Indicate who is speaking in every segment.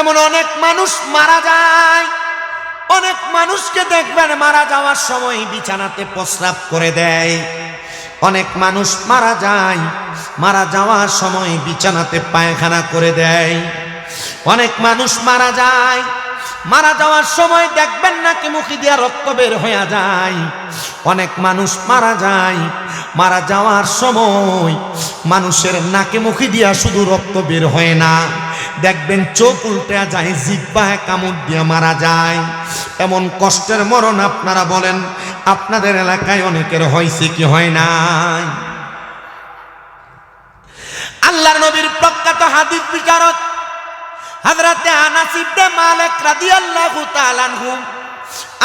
Speaker 1: এমন অনেক মানুষ মারা যায়, অনেক মানুষকে দেখবেন মারা যাওয়ার সময় বিছানাতে প্রস্রাব করে দেয়। অনেক মানুষ মারা যায়, মারা যাওয়ার সময় বিছানাতে পায়খানা করে দেয়। অনেক মানুষ মারা যায়, মারা যাওয়ার সময় দেখবেন নাকি মুখে দিয়া রক্ত বের হয়ে যায়। অনেক মানুষ মারা যায়, মারা যাওয়ার সময় মানুষের নাকে মুখে দিয়া শুধু রক্ত বের হয় না, দেখবেন চোখ উল্টে যায়, জিহ্বায় কামড় দিয়ে মারা যায়। এমন কষ্টের মরণ আপনারা বলেন আপনাদের এলাকায় অনেকের হয়েছে কি হয় নাই? আল্লাহর নবীর প্রখ্যাত হাদিস বিশারদ হযরতে আনাস ইবনে মালিক রাদিয়াল্লাহু তাআলা আনহু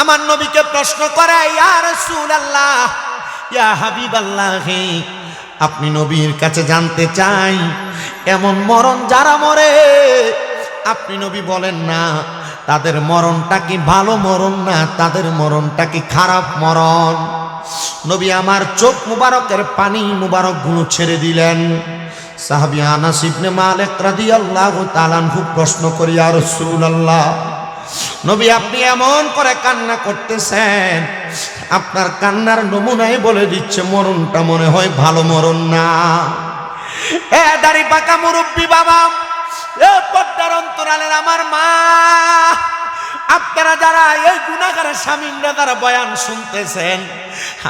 Speaker 1: আমার নবীকে প্রশ্ন করে, ইয়া রাসূলুল্লাহ, ইয়া হাবিবাল্লাহ, আপনি নবীর কাছে জানতে চাই এমন মরণ যারা মরে আপনি নবী বলেন না তাদের মরণটা কি ভালো মরণ না তাদের মরণটা কি খারাপ মরণ? নবী আমার চোখ মুবারকের পানি মুবারক গুলো ছেড়ে দিলেন। সাহাবী আনাস ইবনে মালিক রাদিয়াল্লাহু তাআলা আনহু প্রশ্ন করি, ইয়া রাসূলুল্লাহ, নবী আপনি এমন করে কান্না করতেছেন, আপনার কান্নার নমুনায় বলে দিচ্ছে মরণটা মনে হয় ভালো মরণ না। এ দাড়ি পাকা মুরব্বী বাবা, এ পর্দার অন্তরালের আমার মা, আপনারা যারা এই গুনাহগারের স্বামীরা যারা বয়ান শুনতেছেন,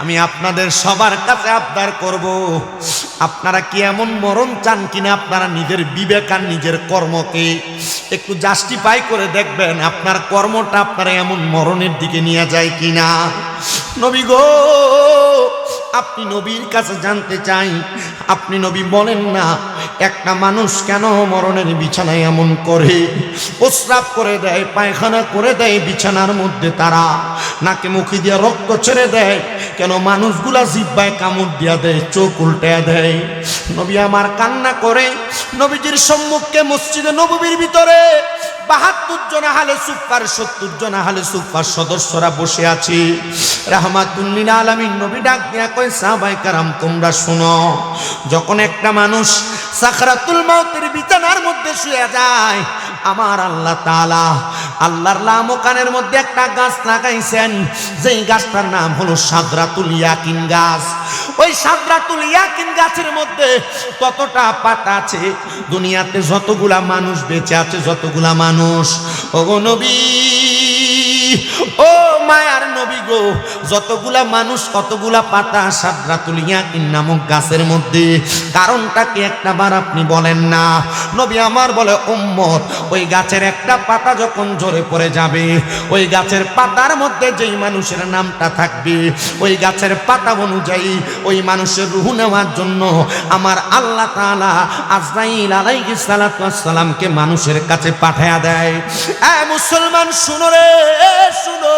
Speaker 1: আমি আপনাদের সবার কাছে আবদার করব, আপনারা কি এমন মরণ চান কিনা আপনারা নিজের বিবেক আর নিজের কর্মকে একটু জাস্টিফাই করে দেখবেন আপনার কর্মটা আপনারা এমন মরণের দিকে নিয়ে যায় কিনা। নবী গো, আপনি নবীর কাছে জানতে চাই, আপনি নবী বলেন না একটা মানুষ কেন মরণের বিছানায় এমন করে প্রস্রাব করে দেয়, পায়খানা করে দেয় বিছানার মধ্যে, তারা নাকে মুখে দিয়ে রক্ত ছেড়ে দেয়, কেন মানুষগুলা জিহ্বায় কামড় দিয়া দেয়, চোখ উল্টে দেয়। নবী আমার কান্না করে নবীজির সম্মুখে মসজিদে নববীর ভিতরে ৭২ জন আহলে সুফফার ৭০ জন আহলে সুফফার সদস্যরা বসে আছে। রাহমাতুল লিল আলামিন নবী ডাক দিয়া কয়, সাহাবায়ে কেরাম তোমরা শুনো, যখন একটা মানুষ সাকরাতুল মউতের বিছানার মধ্যে শুয়ে যায়, আমার আল্লাহ তাআলা আল্লাহর লামকানের মধ্যে একটা গাছ লাগাইছেন, যেই গাছটার নাম হলো সাদরাতুল ইয়াকিন গাছ। ওই সাদরাতুল ইয়াকিন গাছের মধ্যে কতটা পাতা আছে, দুনিয়াতে যতগুলা মানুষ বেঁচে আছে, যতগুলা মানুষ, ওগো নবী, ও মায়ার নবী গো, যতগুলা মানুষ কতগুলা পাতা সাদরাতুল ইয়াকিন নামক গাছের মধ্যে, কারণটা কি একটাবার আপনি বলেন না? নবী আমার বলে, উম্মত, ওই গাছের একটা পাতা যখন ঝরে পড়ে যাবে, ওই গাছের পাতার মধ্যে যেই মানুষের নামটা থাকবে, ওই গাছের পাতা অনুযায়ী ওই মানুষের রূহ নেওয়ার জন্য আমার আল্লাহ তাআলা আজরাইল আলাইহিস সালাতু ওয়াস সালামকে মানুষের কাছে পাঠায়া দেয়। এ মুসলমান শুনো রে, শুনো,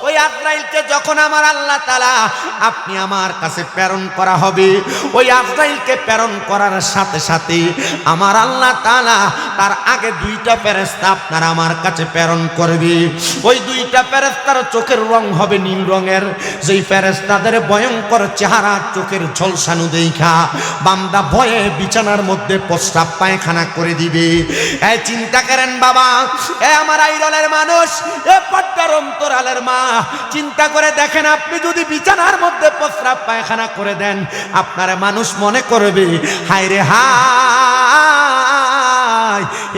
Speaker 1: ওই আজরাইলকে যখন আমার আল্লাহ তাআলা আপনি আমার কাছে প্রেরণ করা হবে, ওই আজরাইলকে প্রেরণ করার সাথে সাথে আমার আল্লাহ তাআলা তার আগে 2টা ফেরেশতা আপনার আমার কাছে প্রেরণ করবে। ওই 2টা ফেরেশতার চোখের রং হবে নীল রঙের, যেই ফেরেশতাদের ভয়ঙ্কর চেহারা চোখের ঝলসানো দেখা বান্দা ভয়ে বিছানার মধ্যে প্রস্রাব পায়খানা করে দিবে। এই চিন্তা করেন বাবা, এ আমার আইরনের মানুষ, এ পর্দার অন্তরালের মা, চিন্তা করে দেখেন, আপনি যদি বিছানার মধ্যে প্রস্রাব পায়খানা করে দেন, আপনারা মানুষ মনে করবে হায় রে হায়,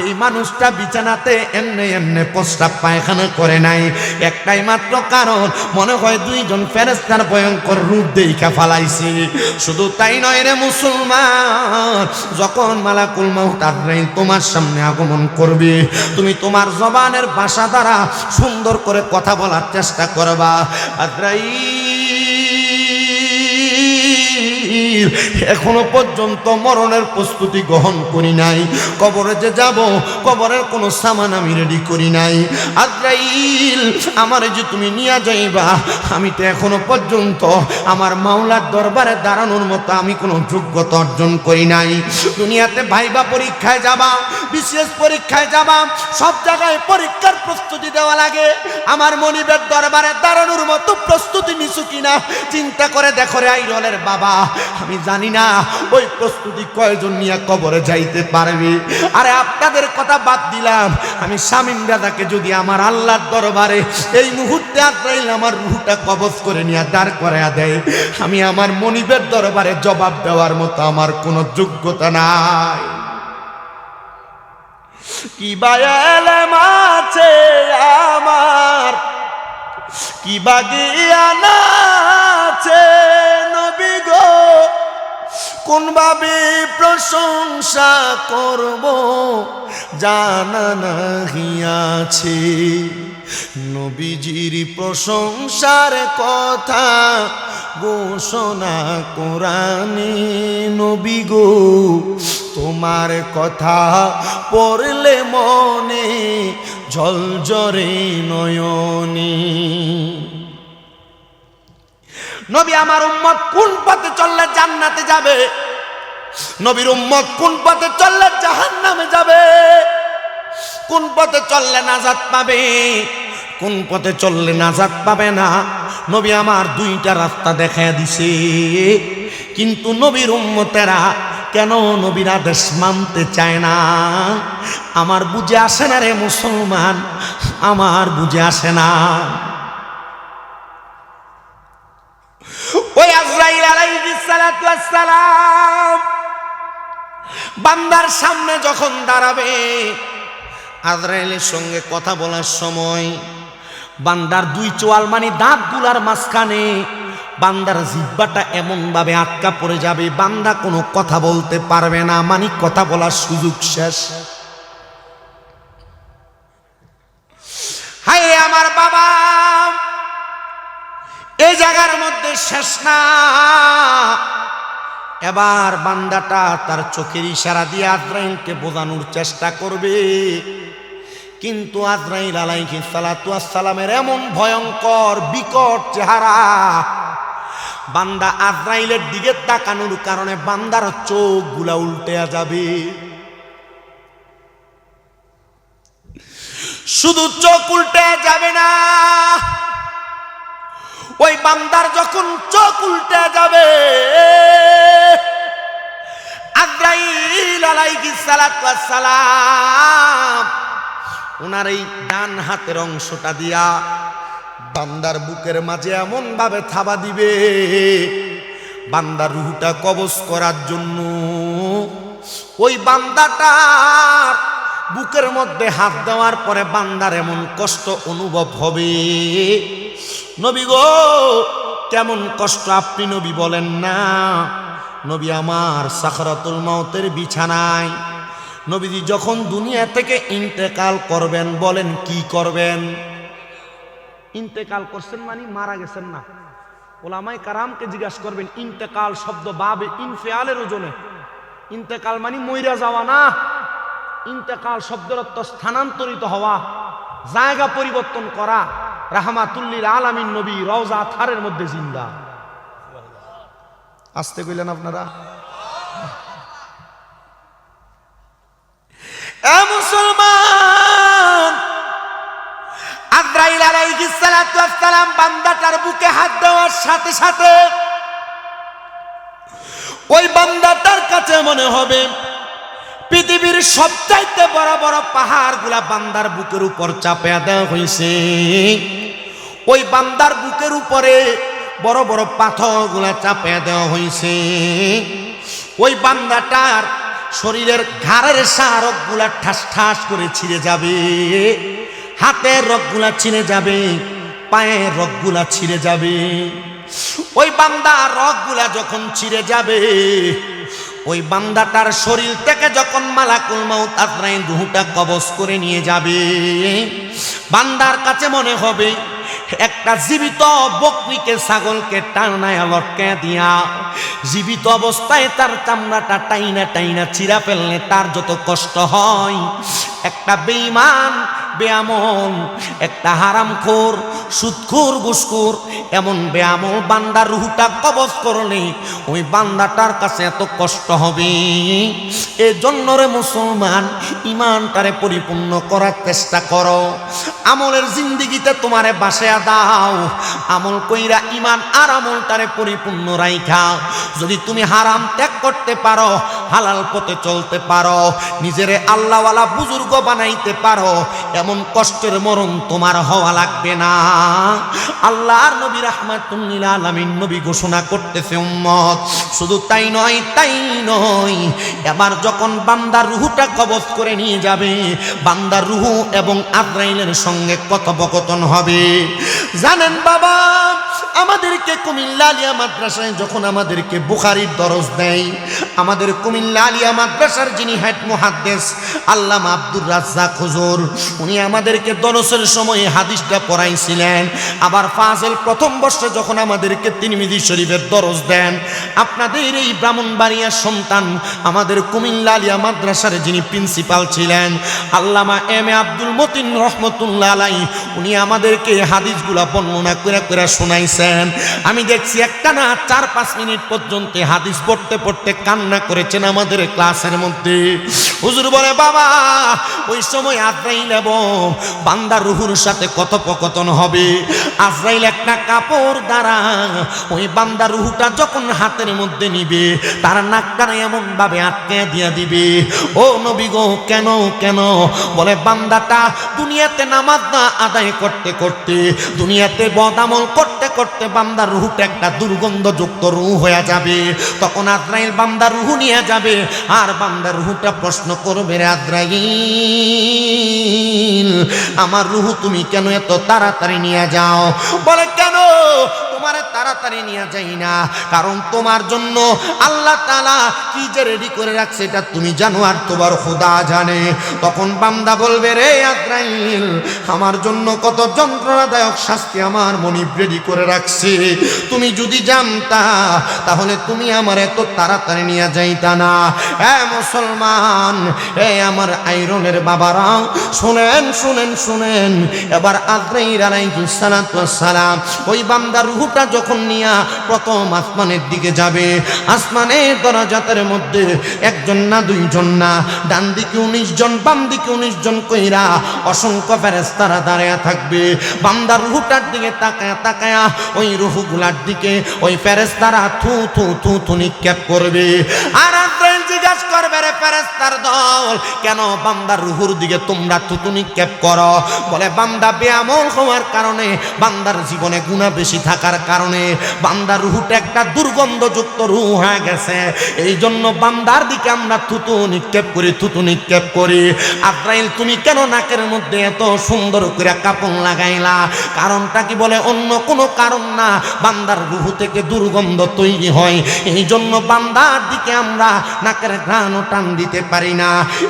Speaker 1: এই মানুষটা বিছানাতে এমনি এমনি প্রস্রাব পায়খানা করে নাই, একটাই মাত্র কারণ, মনে হয় 2 জন ফেরেশতার ভয়ঙ্কর রূপ দেখা ফালাইছে। শুধু তাই নয় রে মুসলমান, যখন মালাকুল মাউত আজরাইল তোমার সামনে আগমন করবে, তুমি তোমার জবানের ভাষা দ্বারা সুন্দর করে কথা বলার চেষ্টা করবা। আজরাইল, এখনো পর্যন্ত মরণের প্রস্তুতি গ্রহণ করি নাই, কবরে যে যাব কবরের কোনো সামান আমি রেডি করি নাই। আজরাইল, আমারে যে তুমি নিয়ে যাইবা, আমি তো এখনো পর্যন্ত আমার মাওলার দরবারে দাঁড়ানোর মতো আমি কোনো যোগ্যতা অর্জন করি নাই। দুনিয়াতে ভাইবা পরীক্ষায় যাবা, বিশেষ পরীক্ষায় যাবা, সব জায়গায় পরীক্ষার প্রস্তুতি দেওয়া লাগে, আমার মনিবের দরবারে দাঁড়ানোর মতো প্রস্তুতি নিছো কিনা চিন্তা করে দেখো রে আইরলের বাবা। আমি জানি না ওই প্রস্তুতি কয়জন নিয়ে কবরে যাইতে পারবে। আরে আপনাদের কথা বাদ দিলাম, আমি শামীম দাদাকে যদি আমার আল্লাহর দরবারে এই মুহূর্তে আজরাইল আমার রূহটা কবজ করে নিয়ে দাঁড় করায়া দেয়, আমি আমার মনিবের দরবারে জবাব দেওয়ার মতো আমার কোনো যোগ্যতা নাই। কি বায়ালাম আছে আমার, কি বাগিয়ান আছে নবী গো, কোন ভাবে প্রশংসা করব জানা নাহি আছে। নবীজির প্রশংসার কথা ঘোষণা কোরআনে, নবী গো তোমার কথা পড়লে মনে ঝলঝরে নয়নে। নবী আমার উম্মত কোন পথে চললে জান্নাতে যাবে, নবীর উম্মত কোন পথে চললে জাহান্নামে যাবে, কোন পথে চললে নাজাত পাবে, কোন পথে চললে নাজাত পাবে না, নবী আমার দুইটা রাস্তা দেখায় দিছে। কিন্তু নবীর উম্মতেরা কেন নবীর আদেশ মানতে চায় না? আমার বুঝে আসে না রে মুসলমান, আমার বুঝে আসে না। ওই আজরাইল আলাইহিস সালাতু ওয়াস সালাম বান্দার সামনে যখন দাঁড়াবে, আজরাইলের সঙ্গে কথা বলার সময় বান্দার দুই চোয়াল মানে দাঁতগুলার মাঝখানে বান্দার জিহ্বাটা এমন ভাবে আটকা পড়ে যাবে, বান্দা কোনো কথা বলতে পারবে না, মানে কথা বলার সুযোগ শেষ। হায় আমার বাবা, এই জায়গার মধ্যে শেষ না। এবার বান্দাটা তার চোখের ইশারা দিয়ে আজরাইলকে বোঝানোর চেষ্টা করবে, কিন্তু আজরাইল আলাইহিস সালাতু ওয়াস সালামের এমন ভয়ঙ্কর বিকট চেহারা, বান্দা আজরাইলের দিকে তাকানোর কারণে বান্দার চোখগুলা উল্টে যাবে। শুধু চোখ উল্টে যাবে না, ওই বান্দার যখন চোখ উল্টে যাবে, আজরাইল আলাইহিস সালাতু ওয়াস সালাম ওনার এই ডান হাতের অংশটা দিয়া বান্দার বুকের মাঝে এমন ভাবে থাবা দিবে, বান্দার রূহটা কবজ করার জন্য। ওই বান্দাটার বুকের মধ্যে হাত দেওয়ার পরে বান্দার এমন কষ্ট অনুভব হবে, নবী গো কেমন কষ্ট আপনি নবী বলেন না। নবী আমার সাকরাতুল মউতের বিছানায়, নবীজি যখন দুনিয়া থেকে ইন্তেকাল করবেন, বলেন কি করবেন? ইন্তেকাল করছেন মানে মারা গেছেন না। ওলামায়ে কারামকে জিজ্ঞাসা করবেন, ইন্তেকাল শব্দ বাবে ইনফিয়ালের ওজনে, ইন্তেকাল মানে মইরা যাওয়া না, ইন্তেকাল শব্দের অর্থ স্থানান্তরিত হওয়া, জায়গা পরিবর্তন করা। রাহমাতুল লিল আলামিন নবী রওজা থারের মধ্যে জিন্দা। আসতে কইলেন আপনারা? এ মুসলমান, আজরাইল আলাইহিস সালাতু ওয়াস সালাম বান্দাটার বুকে হাত দেওয়ার সাথে সাথে ওই বান্দাটার কাছে মনে হবে পৃথিবীর সবচাইতে বড় বড় পাহাড়গুলা বান্দার বুকের উপর চাপিয়ে দেওয়া হয়েছে। ওই বান্দার বুকের উপরে বড় বড় পাথরগুলা চাপিয়ে দেওয়া হয়েছে। ওই বান্দাটার শরীরের ঘাড়ের রগগুলা ঠাস ঠাস করে ছিঁড়ে যাবে, হাতের রগগুলা ছিঁড়ে যাবে, পায়ের রগগুলা ছিঁড়ে যাবে। ওই বান্দার রগগুলা যখন ছিঁড়ে যাবে, ওই বান্দাটার শরীর থেকে যখন মালাকুল মউত আজরাইল রূহটা কবজ করে নিয়ে যাবে, বান্দার কাছে মনে হবে একটা জীবিত বকরিকে ছাগলকে টানায় লটকে দিয়া জীবিত অবস্থায় তার চামড়াটা টাইনা টাইনা চিরা ফেললে তার যত কষ্ট হয়, একটা বেঈমান বেআমল, একটা হারামখোর, সুদখোর, ঘুষখোর, এমন বেআমল বান্দার রুহটা কবজ করলে ওই বান্দাটার কাছে এত কষ্ট হবে। এই জন্য রে মুসলমান, ইমানটারে পরিপূর্ণ করার চেষ্টা করো। আমলের জিন্দিগিতে তোমারে বাসায়া দাও, আমল কইরা ইমান আর আমলটারে পরিপূর্ণ রাইখা যদি তুমি হারাম ত্যাগ করতে পারো, হালাল পথে চলতে পারো, নিজেরে আল্লাহওয়ালা বুজুর্গ বানাইতে পারো, এমন কষ্টের মরণ তোমার হওয়া লাগবে না। আল্লাহর নবী রাহমাতুল লিল আলামিন নবী ঘোষণা করতেছে, উম্মত শুধু তাই নয়, এবার যখন বান্দার রুহটা কবজ করে নিয়ে যাবে, বান্দার রুহ এবং আজরাইলের সঙ্গে কথোপকথন হবে। জানেন বাবা, আমাদেরকে কুমিল্লা আলিয়া মাদ্রাসায় যখন আমাদেরকে বুখারীর দরস দেয়, আমাদের কুমিল্লা আলিয়া মাদ্রাসার যিনি হেড মুহাদ্দিস আল্লামা আব্দুর রাজ্জাক হুজুর, উনি আমাদেরকে দরসের সময় হাদিসটা পড়াইছিলেন। আবার ফাজেল প্রথম বর্ষে যখন আমাদেরকে তিরমিজি শরীফের দরস দেন, আপনাদের এই ব্রাহ্মণবাড়িয়ার সন্তান আমাদের কুমিল্লা আলিয়া মাদ্রাসার যিনি প্রিন্সিপাল ছিলেন আল্লামা এম এ আব্দুল মতিন রহমতুল্লাহ আলাইহি, উনি আমাদেরকে হাদিসগুলা বর্ণনা করে করে শোনাইছেন। আমি দেখছি একটা না 4-5 মিনিট পর্যন্ত হাদিস পড়তে পড়তে কান্না করেছেন আমাদের ক্লাসের মধ্যে। হুজুর বলে, বাবা ওই সময় আজরাইল এবং বান্দার রুহুর সাথে কথোপকথন হবে। আজরাইল একটা কাপড় দ্বারা ওই বান্দার রুহুটা যখন হাতের মধ্যে নিবে, তার নাকটা এমন ভাবে আটকে দিয়া দিবে। ও নবী গো, কেন কেন? বলে, বান্দাটা দুনিয়াতে নামাজ না আদায় করতে করতে, দুনিয়াতে বদামল করতে করতে বান্দার রুহুটা একটা দুর্গন্ধযুক্ত রুহ হয়ে যাবে। তখন আজরাইল বান্দার রুহ নিয়ে যাবে, আর বান্দার রুহুটা প্রশ্ন করবে, রে আজরাইল, আমার রুহ তুমি কেন এত তাড়াতাড়ি নিয়ে যাও? বলে, কেন তোমারে তাড়াতাড়ি নিয়ে যাই না, কারণ তোমার জন্য আল্লাহ তাআলা কি যে রেডি করে রাখছে এটা তুমি জানো, আর তোমার খোদা জানে। তখন বান্দা বলবে, রে আজরাইল, আমার জন্য কত যন্ত্রণাদায়ক শাস্তি আমার মনিব রেডি করে রাখছে, তুমি যদি জানতা তাহলে তুমি আমার এত তাড়াতাড়ি নিয়ে যাইতা না। হ্যাঁ মুসলমান, আমার আইরনের বাবারা, শুনেন শুনেন শুনেন। এবার আজরাইল আলাইহিস সালাতু ওয়াস সালাম ওই বান্দার রূহটা যখন নিয়া প্রথম আসমানের দিকে যাবে, আসমানের দরজাতের মধ্যে একজন না দুইজন না, ডান দিকে 19 জন, বাম দিকে 19 জন কইরা অসংখ্য ফেরেশতারা দাঁড়ায়া থাকবে। বান্দার রূহটার দিকে তাকায়া তাকায়া ওই রূহগুলার দিকে ওই ফেরেশতারা থু থু থু থু নিক্ষেপ করবে। আর আজরাইল জিজ্ঞাসা করবে, রে ফেরেশতার দল, কেন বান্দার রূহুর দিকে তোমরা থুতু নিক্ষেপ করো? বলে, বান্দা বেআমল হওয়ার কারণে, বান্দার জীবনে গুনাহ বেশি থাকার কারণে বান্দার রূহটা একটা দুর্গন্ধযুক্ত রূহ হয়ে গেছে, এই জন্য বান্দার দিকে আমরা থুতু নিক্ষেপ করি, থুতু নিক্ষেপ করি। আজরাইল, তুমি কেন নাকের মধ্যে এত সুন্দর করে কাপড় লাগাইলা? কারণটা কি? বলে, অন্য কোনো কারণ না, বান্দার রূহ থেকে দুর্গন্ধ তৈরি হয়, এই জন্য বান্দার দিকে আমরা নাকের ঘ্রাণও টান দিতে পারি না।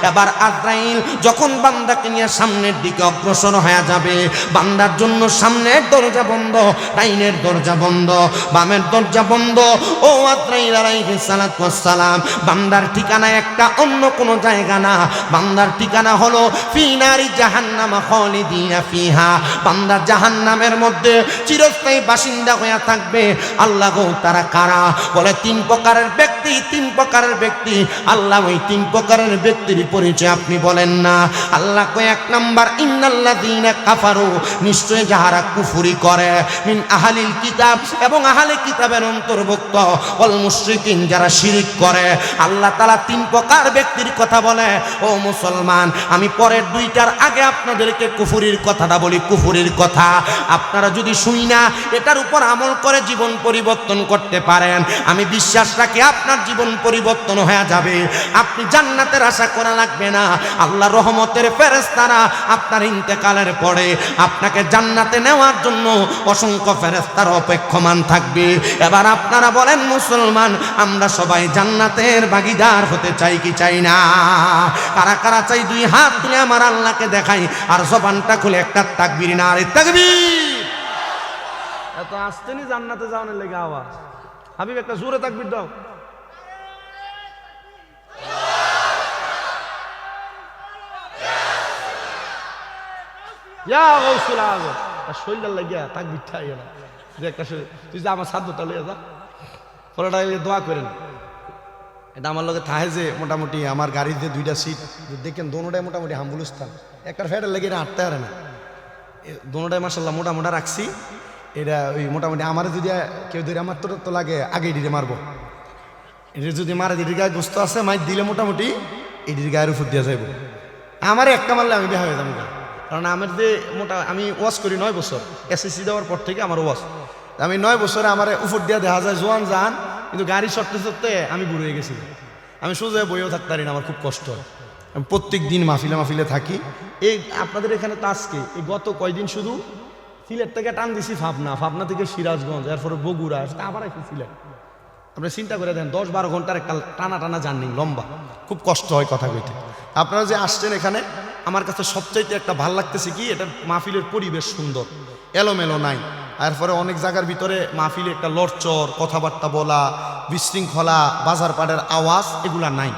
Speaker 1: এবার আজরাইল যখন বান্দাকে নিয়ে সামনের দিকে অগ্রসর হয়ে যাবে, বান্দার জন্য সামনের দরজা বন্ধ, ডাইনের দরজা বন্ধ, বামের দরজা বন্ধ। ও আজরাইল আলাইহিস সালাতু ওয়াস সালাম, বান্দার ঠিকানা একটা, অন্য কোনো জায়গা না। বান্দার ঠিকানা হলো ফি নারি জাহান্নাম খালিদিনা ফিহা, বান্দা জাহান্নামের মধ্যে চিরস্থায়ী বাসিন্দা হয়ে থাকবে। আল্লাহ গো, তারা কারা? বলে, 3 প্রকারের ব্যক্তি, 3 প্রকারের ব্যক্তি। আল্লাহ ওই 3 প্রকারের ব্যক্তির পরিচয় আপনি বলেন না। আল্লাহ কয়, 1 নাম্বার, ইন্নাল্লাযীনা কাফারু, নিশ্চয় যাহারা কুফরি করে, মিন আহলিল কিতাব, এবং আহলে কিতাবের অন্তর্ভুক্ত, ওয়াল মুশরিকিন, যারা শিরিক করে। আল্লাহ তাআলা 3 প্রকার ব্যক্তির কথা বলে। ও মুসলমান, আমি পরের 2টার আগে আপনাদেরকে কুফরির কথাটা বলি, কুফরির কথা। আপনারা যদি শুই না এটার উপর আমল করে জীবন পরিবর্তন করতে পারেন, আমি বিশ্বাস রাখি আপনার জীবন পরিবর্তন হয়ে যাবে। আপনি জান্নাতের আশা করা লাগবে না। আল্লাহ রহমতের ফেরেশতারা আপনার ইন্তেকালের পরে আপনাকে জান্নাতে নেওয়ার জন্য অসংখ্য ফেরেশতারা অপেক্ষমান থাকবে। এবার আপনারা বলেন মুসলমান, আমরা সবাই জান্নাতের ভাগীদার হতে চাই কি চাই না? কারা কারা চাই? 2 হাত তুলে আমার আল্লাহকে দেখাই, আর জবানটা খুলে একটা তাকবীর, নারে তাকবীর। এত আসতেনি জান্নাতে যাওয়ার লেগে আওয়াজ। হাবিব, একটা জোরে তাকবীর দাও।
Speaker 2: ইয়া গাউসুল আজম আর শরীর লাগিয়া তাক বিঠাই না যে একটা তুই যে আমার সাধ্যটা লইয়া যা পরেটা দোয়া করেন। এটা আমার লগে থাহে যে মোটামুটি আমার গাড়িতে 2টা সিট দেখেন, দোনোটাই মোটামুটি হাম্বুলস্থান, একটা ফ্যাটের লেগে এটা হাঁটতে পারে না, দোনোটাই মাসাল্লাহ মোটা মোটা রাখছি। এটা ওই মোটামুটি আমার যদি কেউ ধরে আমার তো লাগে আগে এটিরে মারবো, এটা যদি মারা এটির গায়ে গোস্ত আছে মাই দিলে মোটামুটি এটির গায়ের উপর দিয়ে যাইব। আমার একটা মারলে আমি বেহা হয়ে যাবো, কারণ আমার যে আমি ওয়াশ করি 9 বছর, এসএসসি দেওয়ার পর থেকে আমার ওয়াশ, আমি 9 বছরে আমার উপর দিয়ে দেখা যায় জোয়ান যান, কিন্তু গাড়ি সরতে সরতে আমি বুড়ো হয়ে গেছি, আমি সোজা বইও থাকতে পারি না, আমার খুব কষ্ট হয়। আমি প্রত্যেক দিন মাহফিলে থাকি। এই আপনাদের এখানে তো আজকে এই গত কয়দিন শুধু সিলেট থেকে টান দিছি ফাবনা থেকে সিরাজগঞ্জ, এরপরে বগুড়া, আবার একটু সিলেট। আপনি চিন্তা করে দেন 10-12 ঘন্টার একটা টানা জার্নি, লম্বা, খুব কষ্ট হয় কথা কইতে। আপনারা যে আসছেন এখানে, আমার কাছে সবচাইতে একটা ভাল লাগতেছে কি, এটা মাহফিলের পরিবেশ সুন্দর, এলোমেলো নাই। এরপরে অনেক জায়গার ভিতরে মাহফিলে একটা লড়চড়, কথাবার্তা বলা, বিশৃঙ্খলা, বাজার পাড়ের আওয়াজ, এগুলা নাই।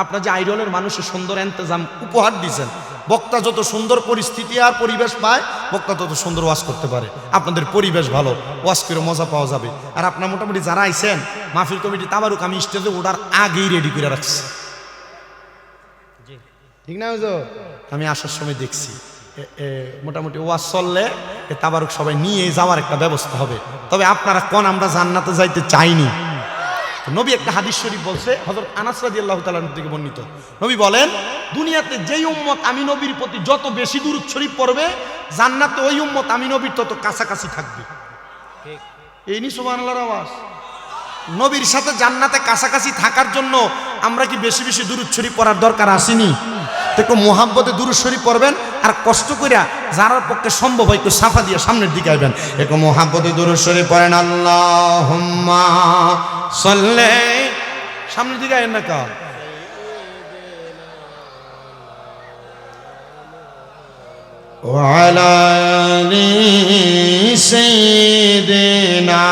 Speaker 2: আপনার যে আইডলের মানুষের সুন্দর ইন্তজাম উপহার দিয়েছেন, বক্তা যত সুন্দর পরিস্থিতি আর পরিবেশ পায়, বক্তা তত সুন্দর ওয়াজ করতে পারে। আপনাদের পরিবেশ ভালো, ওয়াজ করে মজা পাওয়া যাবে। আর আপনার মোটামুটি যারা আইছেন মাহফিল কমিটি তাবারুক আমি স্টেজে ওঠার আগেই রেডি করে রাখছি, ঠিক না? আমি আসার সময় দেখছি মোটামুটি ওয়াজ চললে তাবারুক সবাই নিয়ে যাওয়ার একটা ব্যবস্থা হবে। তবে আপনারা কোন আমরা জান্নাতে যাইতে চাইনি। নবী একটা হাদিস শরীফ বলছে, হযরত আনাস রাদিয়াল্লাহু তাআলা থেকে বর্ণিত, নবী বলেন, দুনিয়াতে যেই উম্মত আমি নবীর প্রতি যত বেশি দুরূদ শরীফ পড়বে, জান্নাতে ওই উম্মত আমি নবীর তত কাছাকাছি থাকবে। এই নি সুবহানাল্লাহর আওয়াজ। নবীর সাথে জান্নাতে কাছাকাছি থাকার জন্য আমরা কি বেশি বেশি দুরূদ শরীফ পড়ার দরকার আসেনি? দেখো মোহাব্বতে দুরূদ শরীফ পড়বেন, আর কষ্ট কইরা যারার পক্ষে সম্ভব হয় একটু সাফা দিয়ে সামনের দিকে আইবেন, একটু মোহাব্বতে দুরূদ শরীফ পড়েন, আল্লাহুম্মা সাল্লি, সামনের দিকে আইন না কা, ওয়া আলা আলি সাইয়্যিদিনা,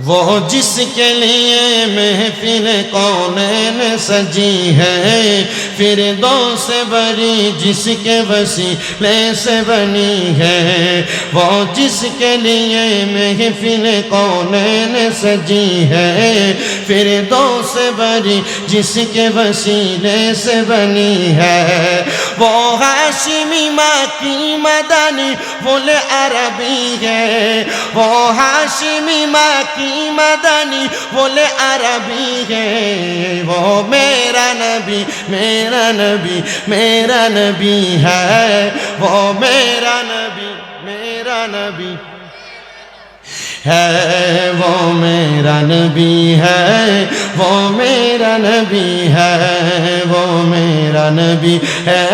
Speaker 2: वो जिसके लिए महफिल कौनैन सजी है, फिरदौस बरी जिसके वसीले से बनी है, वो जिसके लिए महफिल कौनैन सजी है, फिरदौस बरी जिसके वसीले से बनी है, वो हाशिमी माकी मदनी बोले अरबी है, वो हाशिमी माकी मदनी बोले अरबी है, वो मेरा नबी मेरा नबी मेरा नबी है, वो मेरा नबी मेरा नबी है, वो मेरा नबी है, वो मेरा नबी है, वो मेरा नबी है,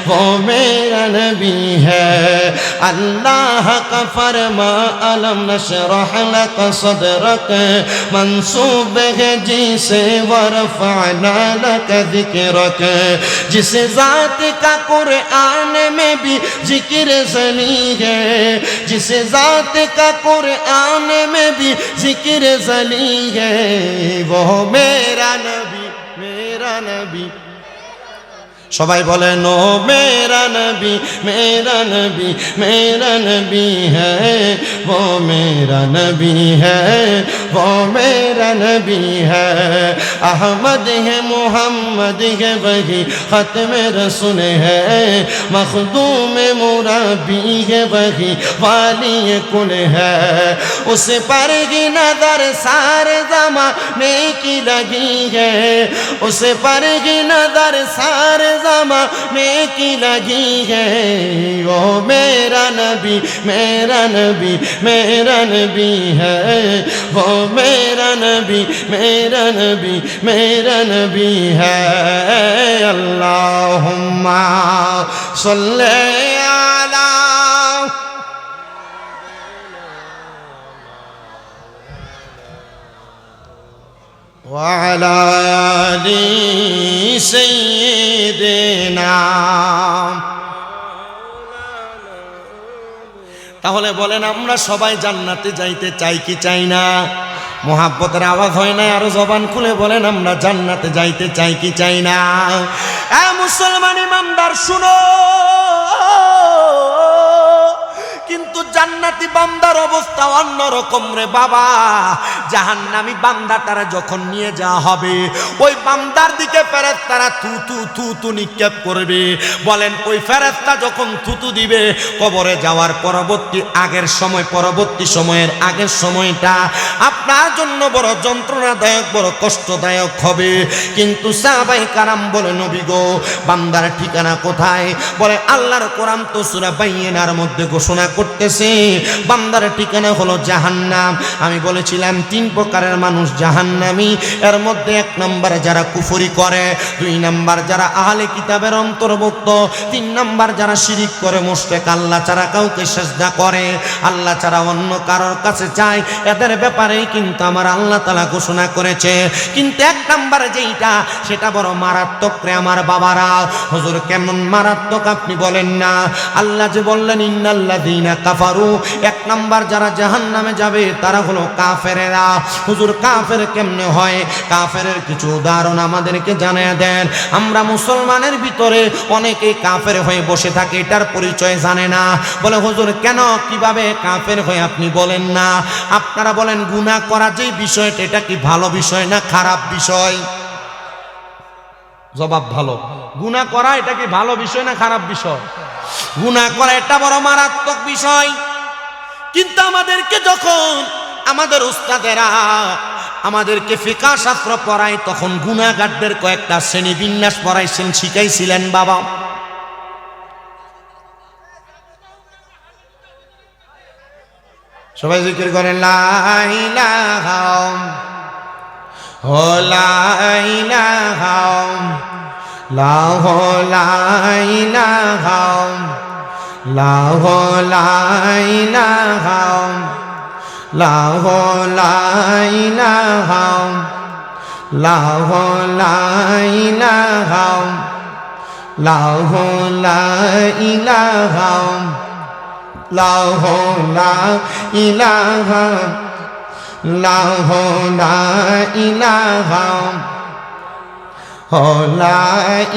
Speaker 2: वो मेरा नबी है। अल्लाह का फरमा अलम नशरह लक सदरक, मंसूब है जिसे वरफअना लक ज़िक्रक, जिस ज़ात का कुरआन में भी जिक्र ज़ली है, जिस ज़ात का कुरआन में भी जिक्र ज़ली है, वो मेरा नबी मेरा नबी। সবাই বলেন ও মেরা নবী মেরা নবী মেরা নবী হ্যাঁ, वो मेरा नबी है, वो मेरा नबी है, अहमद है मोहम्मद है वही खत्म रसूल है, मखदूम मुरब्बी है वही वाली कुल है, उस पर की नजर सारे ज़माने की लगी है, उस पर की नजर सारे ज़माने की लगी है, वो मेरा नबी मेरा नबी मेरा नबी है, वो मेरा नबी मेरा नबी मेरा नबी है। अल्लाहुम्मा सल्ले अला व अला आलि सय्यिदिना। তাহলে বলেন আমরা সবাই জান্নাতে যাইতে চাই কি চাই না?
Speaker 1: মোহাব্বতের আওয়াজ হয় না, আরো জবান খুলে বলেন আমরা জান্নাতে যাইতে চাই কি চাই না? এ মুসলমান ইমানদার শুনো, কিন্তু জান্নাতি বান্দার অবস্থা অন্যরকম রে বাবা। জাহান্নামী বান্দাটারে যখন নিয়ে যাওয়া হবে, ওই বান্দার দিকে ফেরেশতারা থুতু নিক্ষেপ করবে। বলেন ওই ফেরেশতা যখন থুতু দিবে, কবরে যাওয়ার পরবর্তী সময়ের আগের সময়টা আপনার জন্য বড় যন্ত্রণাদায়ক, বড় কষ্টদায়ক হবে। কিন্তু সাহাবায়ে কারাম বলে নবী গো, বান্দার ঠিকানা কোথায়? বলে আল্লাহর কোরআন তো সূরা বাইয়িনার মধ্যে ঘোষণা করতেছে বান্দার ঠিকানা হলো জাহান্নাম। আমি বলেছিলাম 3 প্রকারের মানুষ জাহান্নামী। এর মধ্যে 1 নম্বর যারা কুফরি করে, 2 নম্বর যারা আহলে কিতাবের অন্তর্ভুক্ত, 3 নম্বর যারা শিরিক করে, মুশরিক, আল্লাহ ছাড়া কাউকে সিজদা করে, আল্লাহ ছাড়া অন্য কারোর কাছে চায়। এদের ব্যাপারেই কিন্তু আমার আল্লাহ তাআলা ঘোষণা করেছে। কিন্তু 1 নম্বর যেইটা, সেটা বড় মারাত্মক রে আমার বাবারা। হুজুর কেমন মারাত্মক আপনি বলেন না? আল্লাহ যে বললেন ইন্নাল্লাযীনা কাফারু, 1 নম্বর যারা জাহান্নামে যাবে তারা হলো কাফেরেরা। হুজুর কাফের কেমনে হয়? কাফেরের কিছু উদাহরণ আমাদেরকে জানিয়ে দেন। আমরা মুসলমানের ভিতরে অনেকেই কাফের হয়ে বসে থাকে, এটার পরিচয় জানে না। বলে হুজুর কেন, কিভাবে কাফের হয়ে আপনি বলেন না? আপনারা বলেন গুনাহ করা যে বিষয়টা, এটা কি ভালো বিষয় না খারাপ বিষয়? জবাব ভালো। গুনাহ করা এটা কি ভালো বিষয় না খারাপ বিষয়? গুনাহ করা এটা বড় মারাত্মক বিষয়। কিন্তু আমাদেরকে যখন আমাদের উস্তাদেরা আমাদেরকে ফিকহ শাস্ত্র পড়ায়, তখন গুনাহগারদের কয়েকটা শ্রেণী বিন্যাস পড়াইছেন, শিখাইছিলেন বাবা। সবাই জিকির করেন লা ইলাহা লা ইলাহা লা ইলাহা লা ইলাহা লা ইলাহা লা ইলাহা লা ইলাহা লা ইলাহা লা ইলাহা লা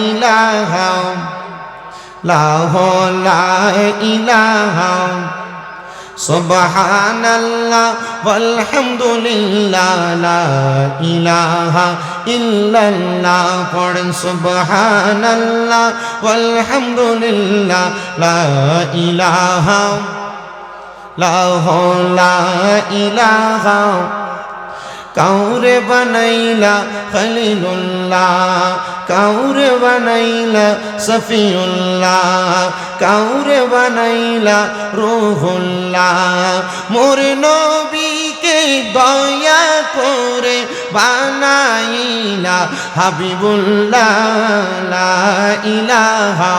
Speaker 1: ইলাহা লা ইলাহা সুবহানাল্লাহ ওয়ালহামদুলিল্লাহ লা ইলাহা ইল্লাল্লাহ। পড়েন সুবহানাল্লাহ ওয়ালহামদুলিল্লাহ লা ইলাহা লা ইলাহা। কাউরে বানাইলা খলিলুল্লাহ, কাউরে বানাইলা সফিউল্লাহ, কাউরে বানাইলা রূহুল্লাহ। মোর নবীকে দয়া করে বানাইলা হাবিবুল্লাহ। লা ইলাহা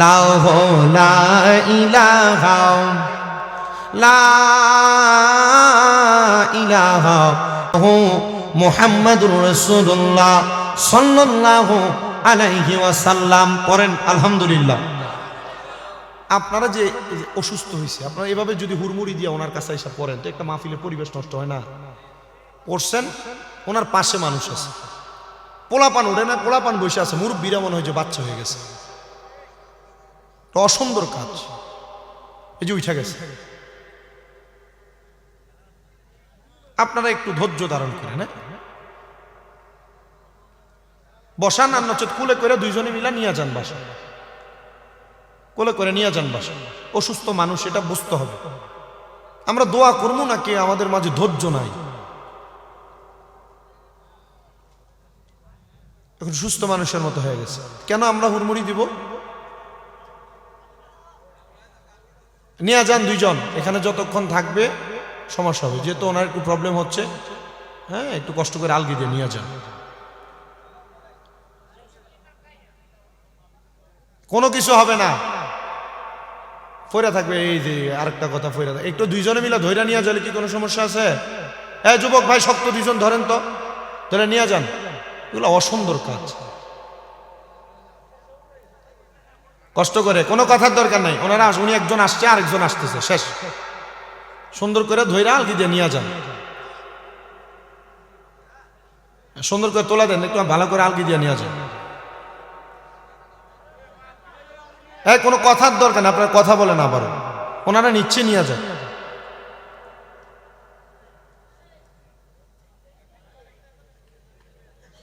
Speaker 1: লা ইলাহা লা ইলাহা মুহাম্মাদুর রাসূলুল্লাহ সাল্লাল্লাহু আলাইহি ওয়াসাল্লাম। পড়েন আলহামদুলিল্লাহ। আপনারা যে অসুস্থ হয়েছে, আপনারা এভাবে যদি হুড়মুড়ি দিয়ে ওনার কাছে এসে পড়েন, তো একটা মাহফিলের পরিবেশ নষ্ট হয় না? পড়ছেন, ওনার পাশে মানুষ আছে, পোলাপান ওঠে না, পোলাপান বসে আছে, মুরব্বীরা মনে হয় যে বাচ্চা হয়ে গেছে, তো অসুন্দর কাজ। এই যে উঠে গেছে, আপনারা একটু ধৈর্য ধারণ করেন, বসান, আর নচেত কুলে করে 2 জনে মিলা নিয়ে যান বাসা, কোলে করে নিয়ে যান বাসা। অসুস্থ মানুষ, এটা বুঝতে হবে। আমরা দোয়া করবো নাকি আমাদের মাঝে ধৈর্য নাই? এখন সুস্থ মানুষের মতো হয়ে গেছে, কেন আমরা হুড়মুড়ি দিব? নিয়ে যান 2 জন, এখানে যতক্ষণ থাকবে সমস্যা হবে, যেহেতু ওনার একটু প্রবলেম হচ্ছে। হ্যাঁ, একটু কষ্ট করে আলগি দিয়ে নিয়ে যান, কোনো কিছু হবে না, ফইরা থাকবে। এই যে আরেকটা কথা, ফইরা একটু 2 জনে মিলে ধইরা নিয়ে যালে কি কোনো সমস্যা আছে? হ্যাঁ যুবক ভাই, শক্ত 2 জন ধরেন তো, ধরে নিয়ে যান। এগুলো অসুন্দর কাজ, কষ্ট করে, কোনো কথার দরকার নাই। ওনারা উনি একজন আসছে, আরেকজন আসতেছে, শেষ। সুন্দর করে ধইরা আলগি দিয়ে নিয়ে যান।
Speaker 2: সুন্দর করে তোলা দেন, একটু ভালো করে আলগি দিয়ে নিয়ে যান। হ্যাঁ, কোনো কথার দরকার না, আপনার কথা বলেন আবারও, ওনারা নিচ্ছে নিয়ে যান।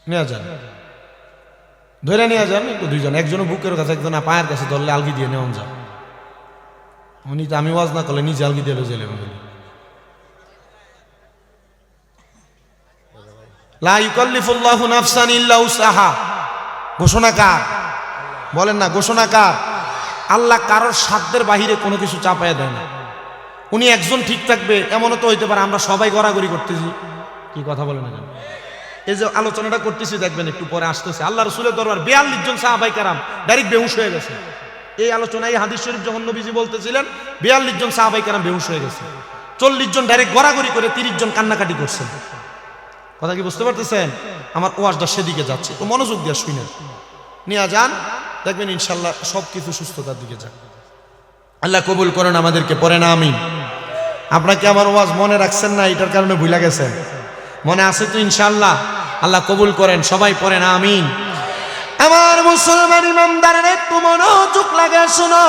Speaker 2: নিয়ে যান, ধরে নিয়ে যান একটু, দুইজন, একজনের বুকের কাছে, একজন পায়ের কাছে ধরলে আলগি দিয়ে নেওয়া যান। উনি তো আমি ওয়াজ না করলে নিজে আলগি দিয়ে জেলে লা ইউকাল্লিফুল্লাহু নাফসান ইল্লা উসআহা। ঘোষণা কার? বলেন না, ঘোষণা কার? আল্লাহ কারোর সাধ্যের বাহিরে কোনো কিছু চাপায় দেয় না। উনি একজন ঠিক থাকবে এমনও তো হইতে পারে আমরা সবাই গড়াগড়ি করতেছি। কি কথা বলেন না? এই যে আলোচনাটা করতেছি দেখবেন একটু পরে আসতেছে, আল্লাহ রাসূলের দরবার 42 জন সাহাবায়ে কেরাম ডাইরেক্ট বেহুশ হয়ে গেছে। এই আলোচনায় হাদিস শরীফ যখন নবীজি বলতেছিলেন 42 জন সাহাবায়ে কেরাম বেহুশ হয়ে গেছে। 40 জন ডাইরেক্ট গড়াগড়ি করে, 30 জন কান্নাকাটি করছেন। কথা কি বুঝতে পারতেছেন? আমার ওয়াজটা সেদিকে যাচ্ছে, তো মনোযোগ দিয়ে শুনেন, নিয়ে যান, দেখবেন ইনশাল্লাহ সবকিছু সুস্থতার দিকে যান। আল্লাহ কবুল করেন আমাদেরকে, পড়েন আমিন। আপনাকে আমার ওয়াজ মনে রাখছেন না, এটার কারণে ভুলে গেছেন? মনে আছে তো ইনশাল্লাহ? আল্লাহ কবুল করেন, সবাই পড়েন আমিন। আমার মুসলমান ইমানদারের একটু মনোযোগ লাগে শুনো।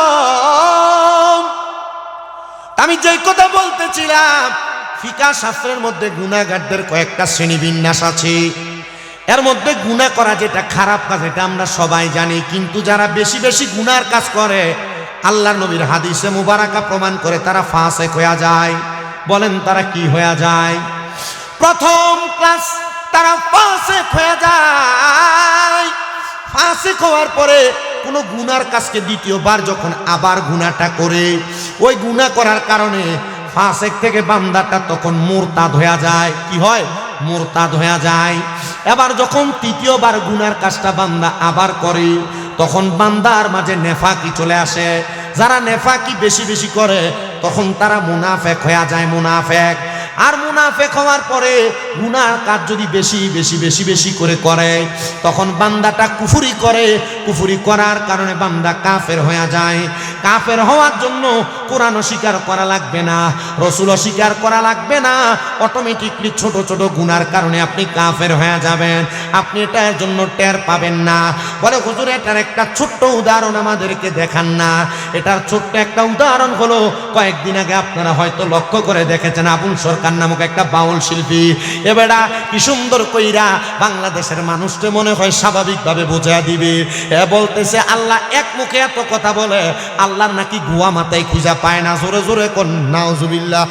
Speaker 2: আমি যেই কথা বলতেছিলাম, ফিকাহ শাস্ত্রের মধ্যে গুনাহগারদের কয়েকটা শ্রেণী বিন্যাস আছে। এর মধ্যে গুনাহ করা যেটা খারাপ কাজ, এটা আমরা সবাই জানি, কিন্তু যারা বেশি বেশি গুনার কাজ করে, আল্লাহর নবীর হাদিসে মুবারাকা প্রমাণ করে তারা ফাসিক হয়ে যায়। বলেন তারা কি হয়ে যায়? প্রথম ক্লাস তারা ফাসিক হয়ে যায়। ফাসিক হওয়ার পরে কোনো গুনার কাজকে দ্বিতীয়বার যখন আবার গুনাহটা করে, ওই গুনাহ করার কারণে ফাসিক থেকে বান্দাটা তখন মুরতাদ হয়ে যায়। কি হয়? মুরতাদ হয়ে যায়। এবার যখন তৃতীয়বার গুনার কাজটা বান্দা আবার করে, তখন বান্দার মাঝে নেফাকি চলে আসে। যারা নেফাকি বেশি বেশি করে, তখন তারা মুনাফেক হয়ে যায়, মুনাফেক। আর মুনাফেক হওয়ার পরে গুনার কাজ যদি বেশি বেশি বেশি বেশি করে, তখন বান্দাটা কুফরি করে। কুফরি করার কারণে বান্দা কাফের হয়ে যায়। কাফের হওয়ার জন্য কোরআন স্বীকার করা লাগবে না, রসুল স্বীকার করা লাগবে না, অটোমেটিকলি ছোট ছোট গুনার কারণে আপনি কাফের হয়ে যাবেন। আপনি এটার জন্য টের পাবেন না। বলে হুজুর এটার একটা ছোট্ট উদাহরণ আমাদেরকে দেখান না। এটার ছোট্ট একটা উদাহরণ হলো, কয়েকদিন আগে আপনারা হয়তো লক্ষ্য করে দেখেছেন, আবুল সরকার নামক একটা বাউল শিল্পী, এবেড়া কি সুন্দর কইরা বাংলাদেশের মানুষকে মনে হয় স্বাভাবিকভাবে বোঝা দিবে। এ বলতেছে আল্লাহ এক মুখে এত কথা বলে, আল্লাহর নাকি গুয়া মাথায় খুঁজা পায় না। জোরে জোরে কোন নাউজুবিল্লাহ।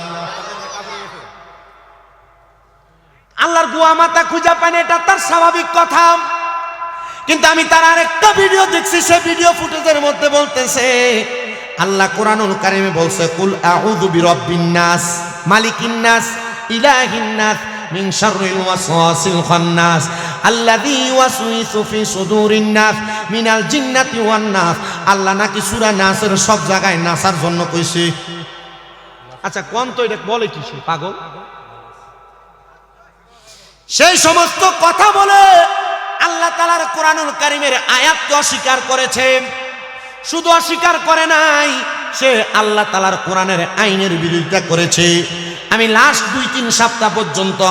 Speaker 2: আল্লাহর গুয়া মাথা খুঁজা পায় না, এটা তার স্বাভাবিক কথা। কিন্তু আমি তার আরেকটা ভিডিও দেখছি, সে ভিডিও ফুটেজের মধ্যে বলতেছে আল্লাহ কোরআনুল কারিমে বলছে, কুল আউযু বিরাব্বিন নাস মালিকিন নাস ইলাহিন নাস মিন শাররিল ওয়াসওয়াসিল খান্নাস আল্লাযী ইউওয়াসউইসু ফি সুদুরিন নাস মিনাল জিন্নাতি ওয়ান নাস। আল্লাহ নাকি সূরা নাসের সব জায়গায় নাসার জন্য কইছে। আচ্ছা কোন তো এটা বলে কি সে পাগল? সেই সমস্ত কথা বলে আল্লাহ তাআলার কোরআনুল কারীমের আয়াতকে অস্বীকার করেছে। শুধু অস্বীকার করে নাই, সে আল্লাহ তাআলার কোরআনের আইনের বিরোধিতা করেছে। আমি লাস্ট 2-3 সপ্তাহ পর্যন্ত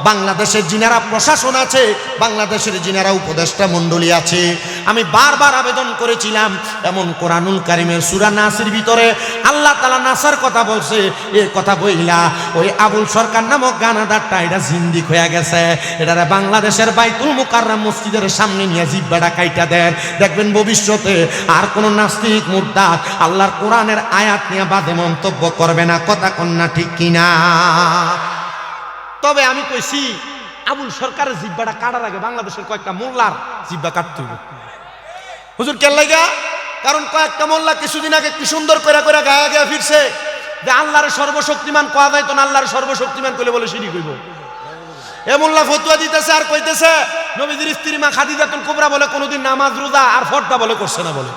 Speaker 2: বাংলাদেশের যিনারা প্রশাসন আছে, বাংলাদেশের যিনারা উপদেষ্টা মণ্ডলী আছে, আমি বারবার আবেদন করেছিলাম, এমন কোরআনুল কারীমের সূরা নাসের ভিতরে আল্লাহ তাআলা নাসার কথা বলছে, এই কথা বইলা ওই আবুল সরকার নামক গানাদারটা এটা জিন্দিক হয়ে গেছে। এটারে বাংলাদেশের বাইতুল মুকাররম মসজিদের সামনে নিয়ে জিব্বাটা কাইটা দেন, দেখবেন ভবিষ্যতে আর কোন নাস্তিক মুরতাদ আল্লাহর কোরআনের আয়াত নিয়ে বাদে মন্তব্য করবে না। কথা কন্যা ঠিক কিনা? তবে আমি কইছি আবুল সরকারের জিব্বাটা কাটার আগে বাংলাদেশের কয়েকটা মোল্লার জিব্বা কাটতে হবে। হুজুর কেন লাগা? কারণ কয়েকটা মোল্লা কিছুদিন আগে কি সুন্দর করে করে গায়ে গায়ে ফিরছে যে আল্লাহর সর্বশক্তিমান কোয়া যায় তো না, আল্লাহর সর্বশক্তিমান কইলে বলে শিরিক হইব। এ মোল্লা ফতুয়া দিতেছে আর কইতেছে নবীজির স্ত্রী মা খাদিজাতুল কুবরা বলে কোনোদিন নামাজ রোজা আর ফরদা বলে করছে না বলে।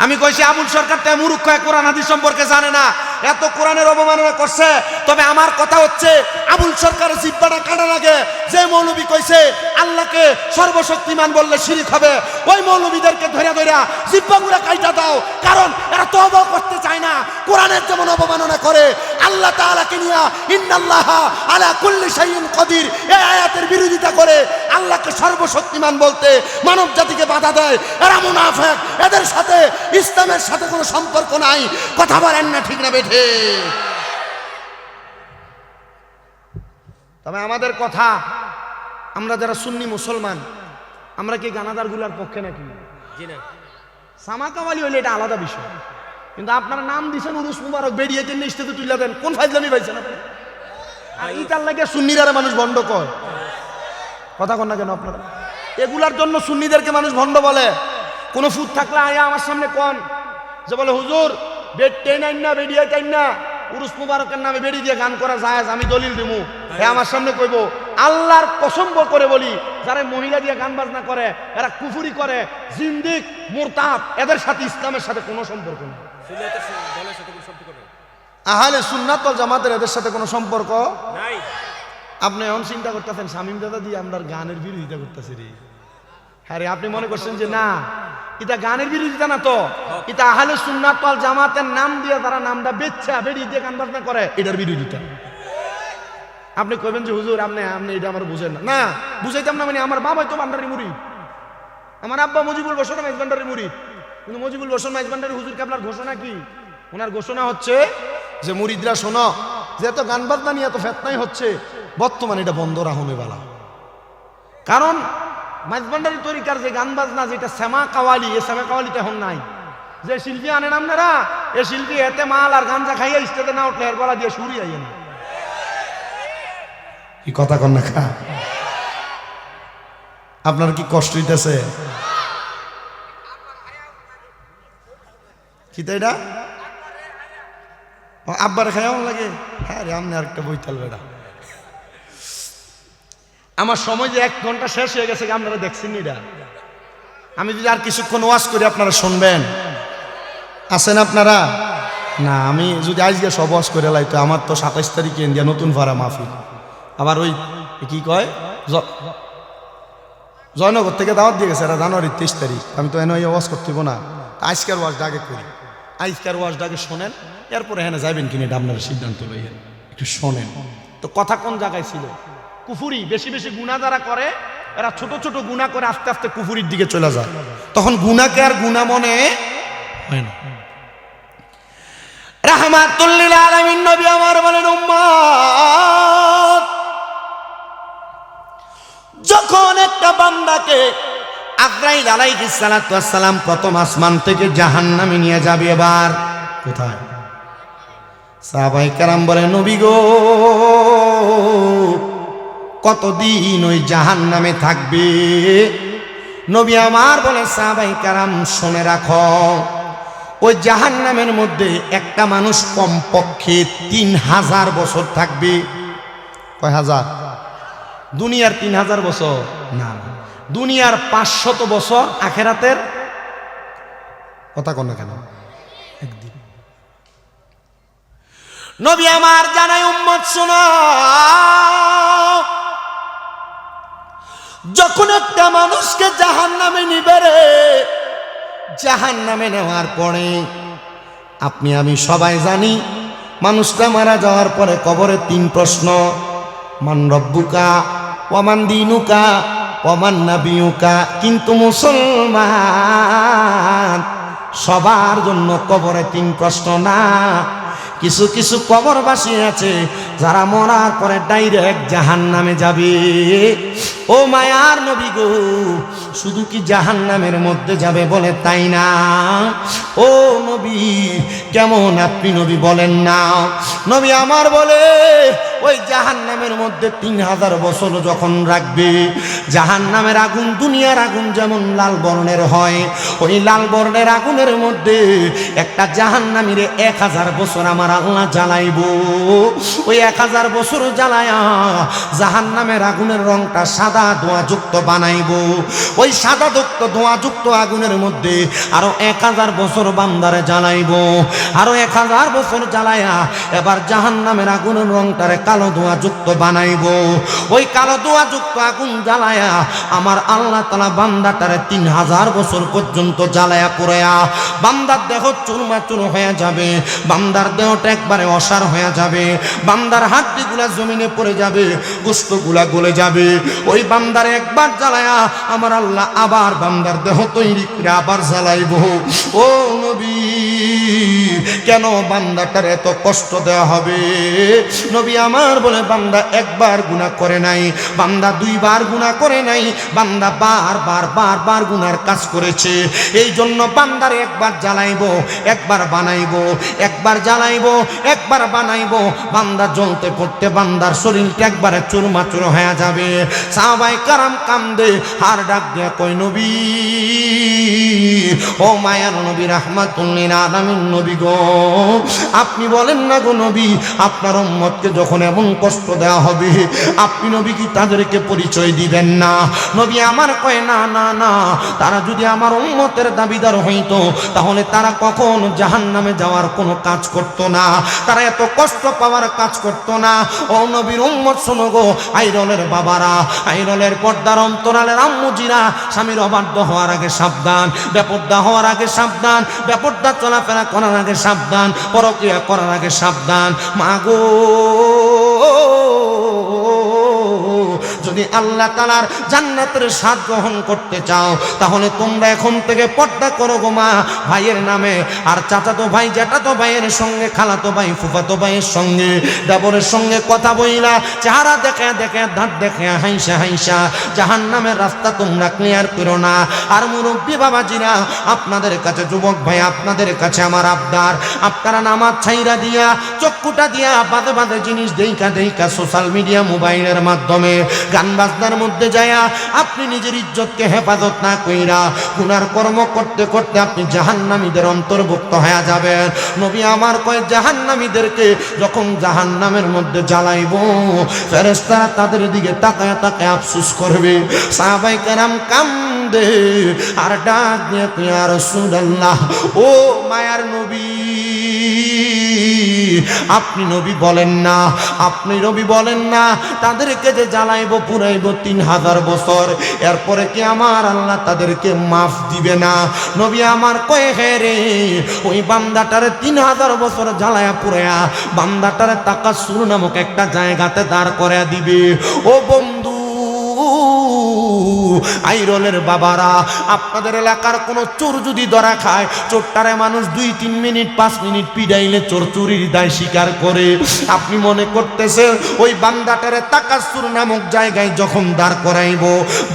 Speaker 2: আমি কইছি আবুল সরকার তে মূর্খ, কোরআন হাদিস সম্পর্কে জানে না।
Speaker 1: এত কোরআনের অবমাননা করছে, তবে আমার কথা হচ্ছে আবুল সরকারের জিব্বাটা কাটা লাগে। যে মৌলবী কইছে আল্লাহকে সর্বশক্তিমান বললে শিরক হবে, ওই মৌলবীদেরকে ধরে ধরে জিব্বাগুলো কাইটা দাও, কারণ এরা তওবা করতে চায় না। কোরআনের যেমন অবমাননা করে আল্লাহ তাআলাকে নিয়ে ইন্নাল্লাহা আলা কুল্লি শাইইন কদির এই আয়াতের বিরোধিতা করে আল্লাহকে সর্বশক্তিমান বলতে মানব জাতিকে বাধা দেয়, এরা মুনাফিক। এদের সাথে ইসলামের সাথে কোনো সম্পর্ক নাই। কথা বলেন না ঠিক না বেঠে?
Speaker 2: তবে আমাদের কথা, আমরা যারা সুন্নি মুসলমান, আমরা কি গানাদার গুলার পক্ষে নাকি? সামাকাওয়ালি হইলে এটা আলাদা বিষয়, কিন্তু আপনারা নাম দিচ্ছেন উরুস মুবারক, বেরিয়ে কেন ইস্তেতে তুলে দেন, কোন ফাইজলামি পাইছেন আপনি? আর ইটার লাগে সুন্নিরা মানুষ ভণ্ড কয়, কথা কন না কেন আপনারা? এগুলার জন্য সুন্নিদেরকে মানুষ ভণ্ড বলে। কোনো ফুট থাকলে আয়া আমার সামনে কন যে বলে হুজুর বেড টেন আইন না, বেরিয়ে টাইন না, উরুস মুবারকের নামে বেড়ি দিয়ে গান করা যায়, আমি দলিল দিমু। হ্যাঁ, আমার সামনে কইব, আল্লাহর কসম করে বলি, যারা মহিলা দিয়ে গান বাজনা করে এরা কুফরি করে, জিন্দিক, মুরতাদ, এদের সাথে ইসলামের সাথে কোনো সম্পর্ক নেই। আহলে সুন্নাত ওয়াল জামাতের এদের সাথে কোনো সম্পর্ক নাই। আপনি এখন চিন্তা করতেছেন শামীম দাদা দিয়ে আমরা গানের বিরোধিতা করতেছি রে। আরে আপনি মনে করছেন যে না, এটা গানের বিরোধিতা না, তো এটা আহলে সুন্নাত ওয়াল জামাতের নাম দিয়ে তারা নামটা বেচ্ছা বেরিয়ে দিয়ে গান বাজনা করে, এটার বিরোধিতা। আপনি কইবেন যে হুজুর আপনি এটা আমার বুঝেন না। বুঝাইতাম না মানে, আমার বাবাই তো ভান্ডারি মুরিদ, আমার আব্বা মুজিবুল বসর মাইজ ভান্ডারি মুরিদ, কিন্তু মুজিবুল বসর মাইজ ভান্ডারি হুজুর আপনার ঘোষণা কি? ওনার ঘোষণা হচ্ছে যে মুরিদরা শোনো, যে এত গান বাজনা নিয়ে এত ফেতনাই হচ্ছে, বর্তমানে এটা বন্ধ রাখুনে বেলা। কারণ মাইজভান্ডারি তরিকার যে গান বাজনা, যেটা শ্যামা কাওয়ালি, এই শ্যামা কাওয়ালিটা এখন নাই। যে শিল্পী আনেন আপনারা, এই শিল্পী এতে মাল আর গাঞ্জা খাইয়া স্টেজে না উঠলে এর গলা দিয়ে সুরি আইয়ে না। কি কথা কন না খা? আপনার কি কষ্ট হইতেছে? কি তো এটা আব্বার খাইয়াও লাগে? হ্যাঁ রে, আমনে আরেকটা বইতাল বেড়া। আমার সময় যে 1 ঘন্টা শেষ হয়ে গেছে, আপনারা দেখছেন এটা? আমি যদি আর কিছুক্ষণ ওয়াজ করি আপনারা শুনবেন? আছেন আপনারা? না, আমি যদি আজকে সব ওয়াজ করে লাই, তো আমার তো 27 তারিখে ইন্ডিয়া নতুন ভাড়া মাহফিল, আবার ওই কি কয় জয়নগর থেকে দাওয়াত দিয়ে গেছে, এরা জানুয়ারির 23 তারিখ। আমি তো এনে ওয়াজ করতে না, আজকের ওয়াজটা আগে করি। আজকের ওয়াজটা আগে শোনেন, এরপরে হ্যাঁ যাবেন কিনে এটা আপনারা সিদ্ধান্ত লইয়েন, একটু শোনেন। তো কথা কোন জায়গায় ছিল? কুফুরি, বেশি বেশি গুনাহ যারা করে এরা ছোট ছোট গুনাহ করে আস্তে আস্তে কুফুরির দিকে চলে যায়, তখন গুনাহকে আর গুনাহ মনে হয় না। রাহমাতুল লিল আলামিন নবী আমার বলেন, উম্মত, যখন একটা বান্দাকে আজরাইল আলাইহিস সালাতু ওয়াস সালাম প্রথম আসমান থেকে জাহান্নামে নিয়ে যাবে, এবার কোথায়? সাহাবায়ে কেরাম বলে, নবী গো, কতদিন ওই জাহান্নামে থাকবে? নবী আমার বলে, সাহাবায়ে কেরাম শুনে রাখো, ওই জাহান্নামের মধ্যে একটা মানুষ কমপক্ষে 3000 বছর থাকবে। কয় হাজার? দুনিয়ার 3000 বছর না, দুনিয়ার 500 বছর, আখেরাতের কথা কোন কেন একদিন। নবী আমার জানাই, উম্মত শোনো, যখন একটা মানুষকে জাহান্নামে নিবে রে, জাহান্নামে নেওয়ার পরে আপনি আমি সবাই জানি, মানুষটা মারা যাওয়ার পরে কবরে 3 প্রশ্ন, মান রব্বুকা ওয়ামান দিনুকা ওয়ামান নাবিয়ুকা। কিন্তু মুসলমান, সবার জন্য কবরে 3 প্রশ্ন না। কিছু কিছু কবরবাসী আছে যারা মরার পরে ডাইরেক্ট জাহান্নামে যাবে। ও মায়ার নবী গো, শুধু কি জাহান্নামের মধ্যে যাবে বলে তাই না? ও নবী, কেমন আপনি নবী বলেন না? নবী আমার বলে, ওই জাহান্নামের মধ্যে 3000 বছর যখন রাখবে, জাহান্নামের আগুন দুনিয়ার আগুন যেমন লাল বর্ণের হয়, ওই লাল বর্ণের আগুনের মধ্যে একটা জাহান্নামীরে 1000 বছর আমার আল্লাহ জ্বালাইব। ওই
Speaker 1: 1000 বছর জ্বালায়া জাহান্নামের আগুনের রংটা সাদা ধোঁয়াযুক্ত বানাইবো। ওই সাদা ধোঁয়াযুক্ত আগুনের মধ্যে আরো 1000 বছর বান্দারে জ্বালাইবো। আরো 1000 বছর জ্বালায়া এবার জাহান্নামের আগুনের রংটারে কালো ধোঁয়াযুক্ত বানাইবো। ওই কালো ধোঁয়াযুক্ত আগুন জ্বালায়া আমার আল্লাহ তাআলা বান্দাটারে 3000 বছর পর্যন্ত জ্বালায়া পুরায়া বান্দার দেহ চুরমাচুর হয়ে যাবে, বান্দার দেহটা একবারে অসার হয়ে যাবে, বান্দার হাড্ডিগুলা জমিনে পড়ে যাবে, গোশতগুলা গলে যাবে। ওই বান্দারে একবার জ্বালায়া আমার আল্লাহ আবার বান্দার দেহ তৈরি করে আবার জ্বালাইব। ও নবী, কেন বান্দাটার এত কষ্ট দেওয়া হবে? নবী আমার বলে, বান্দা একবার গুনাহ করে নাই, বান্দা 2 বার গুনাহ করে নাই, বান্দা বারবার গুনার কাজ করেছে। এই জন্য বান্দারে একবার জ্বালাইবো, একবার বানাইবো, একবার জ্বালাইবো, একবার বানাইবো। বান্দা জ্বলতে পড়তে বান্দার শরীরটা একবারে চুরমাচুর হয়ে যাবে। সাহাবায়ে কারাম কান্দে, আর ডাক দেয়া কই, নবী ও মায়ার নবী, রাহমাতুল লিল আলামিন নবী গো, আপনি বলেন না গো নবী, আপনার উম্মতকে যখন এমন কষ্ট দেওয়া হবে আপনি নবী কি তাদেরকে পরিচয় দিবেন না? নবী আমার কয়, না না না, তারা যদি আমার উম্মতের দাবিদার হইতো তাহলে তারা কখনো জাহান্নামে যাওয়ার কোনো কাজ করত না, তারা এত কষ্ট পাওয়ার কাজ করত না। ও নবীর উম্মত শোনো গো, আইরলের বাবারা, আইরলের পর্দার অন্তরালের আম্মুজিরা, স্বামীর অবাধ্য হওয়ার আগে সাবধান, বেপর্দা হওয়ার আগে সাবধান, বেপর্দা চলাফেরা করার আগে সাবধান, পরকিয়া করার আগে সাবধান। মাগো, যদি আল্লাহ তাআলার জান্নাতের স্বাদ গ্রহণ করতে চাও তাহলে তোমরা এখন থেকে পর্দা করো গো মা। ভাইয়ের নামে আর চাচাতো ভাই জ্যাঠাতো ভাইয়ের সঙ্গে, খালাতো ভাই ফুফাতো ভাইয়ের সঙ্গে, দেবরের সঙ্গে কথা বইলা, চেহারা দেখে দেখে, দাঁত দেখে, হাইসা জাহান্নামের রাস্তা তোমরা ক্লিয়ার করো না। আর মুরব্বী বাবাজিরা, আপনাদের কাছে, যুবক ভাই আপনাদের কাছে আমার আবদার, আপনারা নামাজ ছাইরা দিয়া, চক্ষুটা দিয়া বাদে বাদে জিনিস দেইকা সোশ্যাল মিডিয়া মোবাইলের মাধ্যমে গান বাজনার মধ্যে যায়া আপনি নিজের ইজ্জতকে হেফাজত না কইরা গুনার কর্ম করতে করতে আপনি জাহান্নামীদের অন্তর্ভুক্ত হয়ে যাবেন। নবী আমার কয়, জাহান্নামীদেরকে যখন জাহান্নামের মধ্যে জ্বালাইব ফেরেশতারা তাদের দিকে তাকায় তাকায় আফসোস করবে। সাহাবায়ে কেরাম কান্দে আর ডাক দিয়ে, ইয়া রাসূলুল্লাহ, ও মায়ার নবী, আপনি নবী বলেন না, আপনি নবী বলেন না তাদেরকে যে জ্বালাইব পুরাইব 3000 বছর, এরপরে কি আমার আল্লাহ তাদেরকে মাফ দিবে না? নবী আমার কয়ে, হে রে, ওই বান্দাটারে 3000 বছর জ্বালায়া পুরায়া বান্দাটারে তাকাসুর নামক একটা জায়গাতে দাঁড় করে দিবে। ও বন্ধু, আইরলের বাবারা, আপনাদের এলাকার কোনো চোর যদি ধরা খায়, চোরটারে মানুষ 2-3 মিনিট 5 মিনিট পিডাইলে চোর চুরির দায় স্বীকার করে। আপনি মনে করতেছেন ওই বান্দাটারে তাকাসুর নামক জায়গায় যখন দাঁড় করাইব,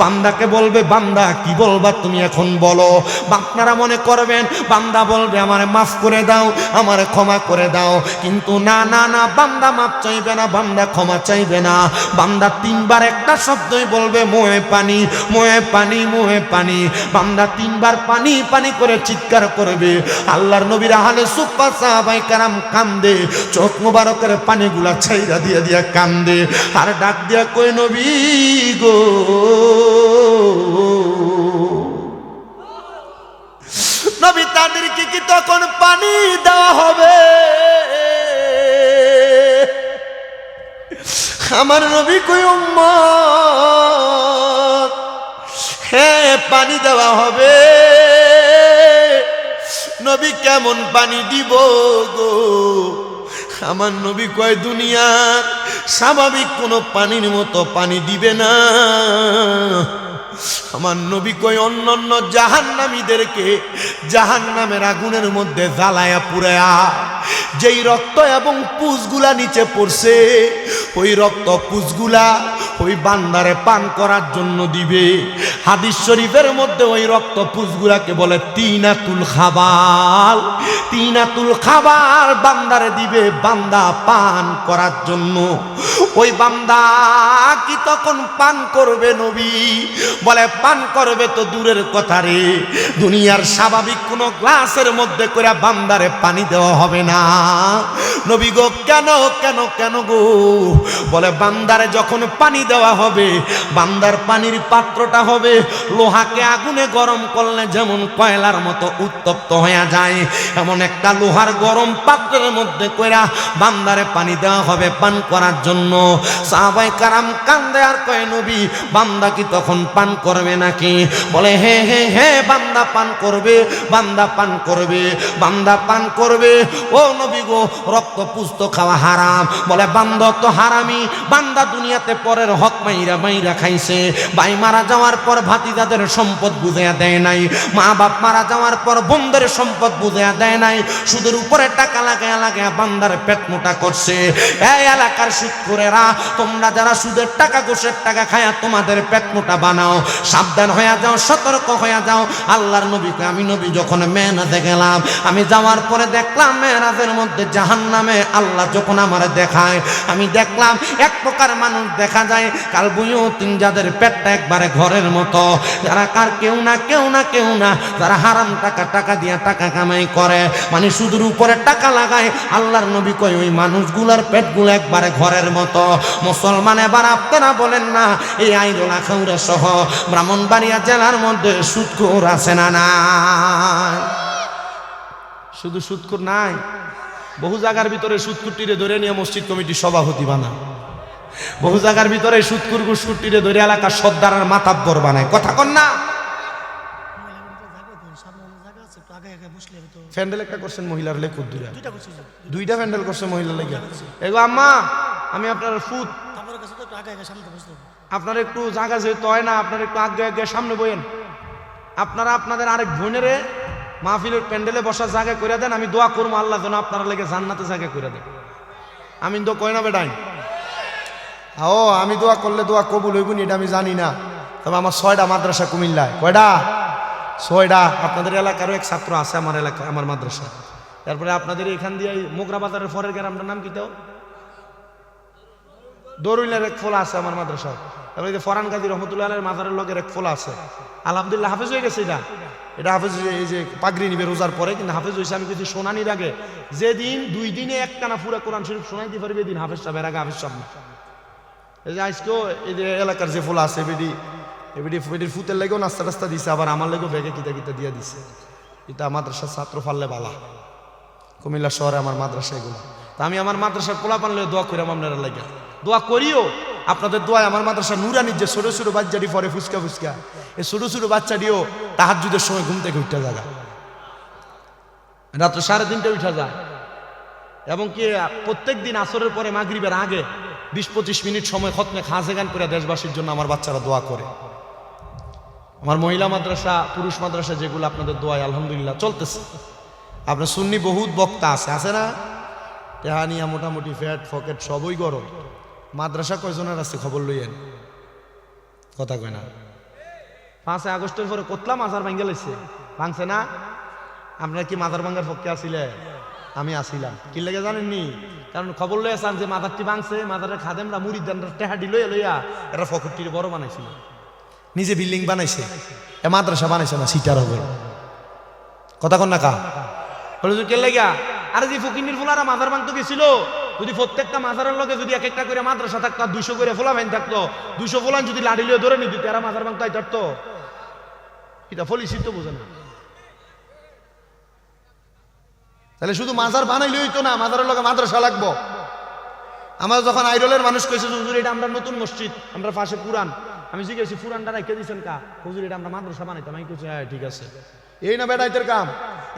Speaker 1: বান্দাকে বলবে, বান্দা কি বলবা তুমি এখন বলো। আপনারা মনে করবেন বান্দা বলবে, আমারে মাফ করে দাও, আমারে ক্ষমা করে দাও। কিন্তু না না না, বান্দা মাফ চাইবে না, বান্দা ক্ষমা চাইবে না। বান্দা 3 বার একটা শব্দই বলবে, মোহে পানি, মোহে পানি, মোহে পানি। বান্দা 3 বার পানি পানি করে চিৎকার করবে। আল্লাহর নবীর আহলে সুফা সাহাবায়ে কেরাম কান্দে, চোখ মোবারকের পানিগুলা ছাইরা দিয়া দিয়া কান্দে, আর ডাক দিয়া কই, নবী গো, নবী তাদেরকে কি তখন পানি দেওয়া হবে? আমার নবী কই, উম্মত, হ্যাঁ পানি দেওয়া হবে। নবী কেমন পানি দিব গো? আমার নবী কয়, দুনিয়ার স্বাভাবিক কোনো পানির মতো পানি দিবে না। আমার নবী কয়, অন্যান্য জাহান্নামীদেরকে জাহান্নামের আগুনের মধ্যে জ্বালায়া পুরায়া যেই রক্ত এবং পুঁজগুলা নিচে পড়ছে, ওই রক্ত পুঁজগুলা ওই বান্দারে পান করার জন্য দিবে। হাদিস শরীফের মধ্যে ওই রক্ত পুঁজগুলাকে বলে তিনাতুল খাবাল। তিনাতুল খাবাল বান্দারে দিবে বান্দা পান করার জন্য। ওই বান্দা কি তখন পান করবে নবী? বলে পান করবে তো দূরের কথা রে, দুনিয়ার স্বাভাবিক কোন গ্লাসের মধ্যে করে বান্দারে পানি দেওয়া হবে না। নবী গো কেন কেন কেন গো? বলে বান্দারে যখন পানি দেওয়া হবে, বান্দার পানির পাত্রটা হবে লোহাকে আগুনে গরম করলে যেমন কয়লার মতো উত্তপ্ত হয়ে যায়, এমন একটা লোহার গরম পাত্রের মধ্যে কইরা বান্দারে পানি দেওয়া হবে পান করার জন্য। সাহাবায়ে কারাম কান্দে আর কয় নবী বান্দা কি তখন পান করবে নাকি? বলে হে হে হে বান্দা পান করবে, বান্দা পান করবে, বান্দা পান করবে। ও নবী গো রক্ত পুস্ত খাওয়া হারাম। বলে বান্দা তো হারামি, বান্দা দুনিয়াতে পরের হক মাইরা মাইরা খাইছে, ভাই মারা যাওয়ার পর ভাতিজাদের সম্পদ বুঝাইয়া দেয় নাই, মা বাপ মারা যাওয়ার পর বোনদের সম্পদ বুঝাইয়া দেয় নাই, সুদের উপরে টাকা লাগায়া লাগায়া বান্দার পেট মোটা করছে। এই এলাকার সুদখোরেরা, তোমরা যারা সুদের টাকা ঘুষের টাকা খায়া তোমাদের পেট মোটা বানাও, সাবধান হয়ে যাও, সতর্ক হয়ে যাও। আল্লাহর নবীকে আমি নবী যখন মেরাজে গেলাম, আমি যাওয়ার পরে দেখলাম মেরাজের মধ্যে জাহান্নামে আল্লাহ যখন আমার দেখায়, আমি দেখলাম এক প্রকার মানুষ দেখা যায় কাল বুইও তিন যাদের পেটটা একবারে ঘরের মতো, যারা কার কেউ না কেউ না কেউ না, যারা হারাম টাকা টাকা দিয়ে টাকা কামাই করে, মানে সুদের উপরে টাকা লাগায়। আল্লাহর নবী কয় ওই মানুষগুলার পেটগুলো একবারে ঘরের মতো। মুসলমান এবার আপনারা বলেন না, এই আইরোলা খাউরা সহ ব্রাহ্মণবাড়িয়া জেলার মধ্যে সুদখোর আছে না নাই? শুধু সুদখোর নাই, বহু জায়গার ভিতরে সুদখোরটিরে ধরে নিয়ে মসজিদ কমিটির সভাপতি বানা, বহু জায়গার ভিতরে সুদখোর ঘুষখোরটিরে ধরে এলাকার সর্দার আর মাতাব্বর বানায়। কথা কন না? প্যান্ডেল একটা করছেন মহিলার লেখক, দুইটা প্যান্ডেল করছে মহিলার লেগে। এগো আম্মা আমি আপনার ফুট, আপনার একটু জায়গা যেহেতু হয় না, আপনার একটু আগে আগে সামনে বইয়েন। আপনারা আপনাদের আরেক বোনেরে মাহফিলের প্যান্ডেলে বসার জায়গা করে দেন, আমি দোয়া করবো আল্লাহ যেন আপনারা লেগে জান্নাতে জায়গা করে দেন। আমি তো কই না বেটাই, ও আমি দোয়া করলে দোয়া কবুল হইব নি এটা আমি জানি না, তবে আমার 6টা মাদ্রাসা কুমিল্লায়। কয়টা? 6টা। আপনাদের এলাকারও এক ছাত্র আছে আমার এলাকায়, আমার মাদ্রাসা। তারপরে আপনাদের এখান দিয়ে মোগরা বাজারের পরের গ্রামটার নাম কি তো? দরুইলের এক ফোলা আছে আমার মাদ্রাসা। তারপরে যে ফরান গাজী রহমতুল্লাহ আলাইহির মাজারের লগের এক ফোলা আছে, আলহামদুলিল্লাহ হাফেজ হয়ে গেছে। এটা হাফেজ, এই যে পাগড়ি নিবে রোজার পরে, কিন্তু হাফেজ হয়েছে আমি কিছু শোনানির আগে। যেদিন 2 দিনে একটানা পুরা কোরআন শরীফ শোনাই দিতে পারবে, এদিন হাফেজ সাহেব, এর আগে হাফেজ সাহেব না। এই যে আজকেও এই যে এলাকার যে ফোলা আছে বেডির ফুতের লেগেও নাস্তা টাস্তা দিছে, আবার আমার লেগেও ব্যাগে কিতা কিতা দিয়ে দিছে। এটা মাদ্রাসার ছাত্র ফাললে বালা, কুমিল্লা শহরে আমার মাদ্রাসা এগুলো। তা আমি আমার মাদ্রাসার পোলা পানলে দোয়া করি, আপনারা লাগে দোয়া করিও। আপনাদের দোয়ায় আমার মাদ্রাসা নুরানির যে ছোট ছোট বাচ্চাটি পরে ফুচকা ফুচকা, এই ছোট ছোট বাচ্চাটিও তাহাজ্জুদের সময় ঘুম থেকে উঠতে জায়গা, রাত্র 3:30 উঠা যায়। এবং কি প্রত্যেক দিন আসরের পরে মাগরিবের আগে 20-25 মিনিট সময় খতমে খাজে গান করে দেশবাসীর জন্য আমার বাচ্চারা দোয়া করে। আমার মহিলা মাদ্রাসা, পুরুষ মাদ্রাসা যেগুলো আপনাদের দোয়ায় আলহামদুলিল্লাহ চলতেছে। আপনার সুন্নি বহুত বক্তা আছে না? তেহানিয়া মোটামুটি ফ্যাট ফকেট সবই গরম। মাদ্রাসা কয়জনের আছে খবর লইয়েন, কথা কয় না। 5 আগস্টের পরে কোতলা মাজার ভাঙ্গে লাইছে, ভাঙছে না? আপনারা কি মাজার ভাঙ্গার পক্ষে আসিলে? আমি আসিলাম। কি লেগে জানেননি? কারণ খবর লইয়া চান যে মাজারটি ভাঙছে, মাজারের খাদেমরা মুরিদানরা টেহাডি লইয়া লইয়া এরা ফকরটির বড় বানাইছিল, নিজে বিল্ডিং বানাইছে। এ মাদ্রাসা বানাইছে না, সিটার হবে। কথা কন না কা হলো কে লেগা? আরে যে ফকিন্নির ফুলারা মাজার ভাঙতে গেছিল, যদি প্রত্যেকটা মাজারের লগে যদি এক একটা করে মাদ্রাসা থাকতো, 200 করে ফোলা ভাইন থাকতো, 200 ফোলান যদি লাড়ি লিয়ে ধরে নিত, এরা মাজার ভাঙতে আইতো। এটা ফলিসি তো বোঝে না। তাহলে শুধু মাজার বানাইলে হইতো না, মাজারের লগে মাদ্রাসা লাগবো। আমার যখন আইডলের মানুষ কইছে হুজুর এটা আমরা নতুন মসজিদ, আমরা পাশে পুরান, আমি জিজ্ঞেস পুরানটা রেখে দিচ্ছেন কা? হুজুর এটা আমরা মাদ্রাসা বানাইতাম। আমি কইছি হ্যাঁ ঠিক আছে। এই না বেড়াইতের কাম।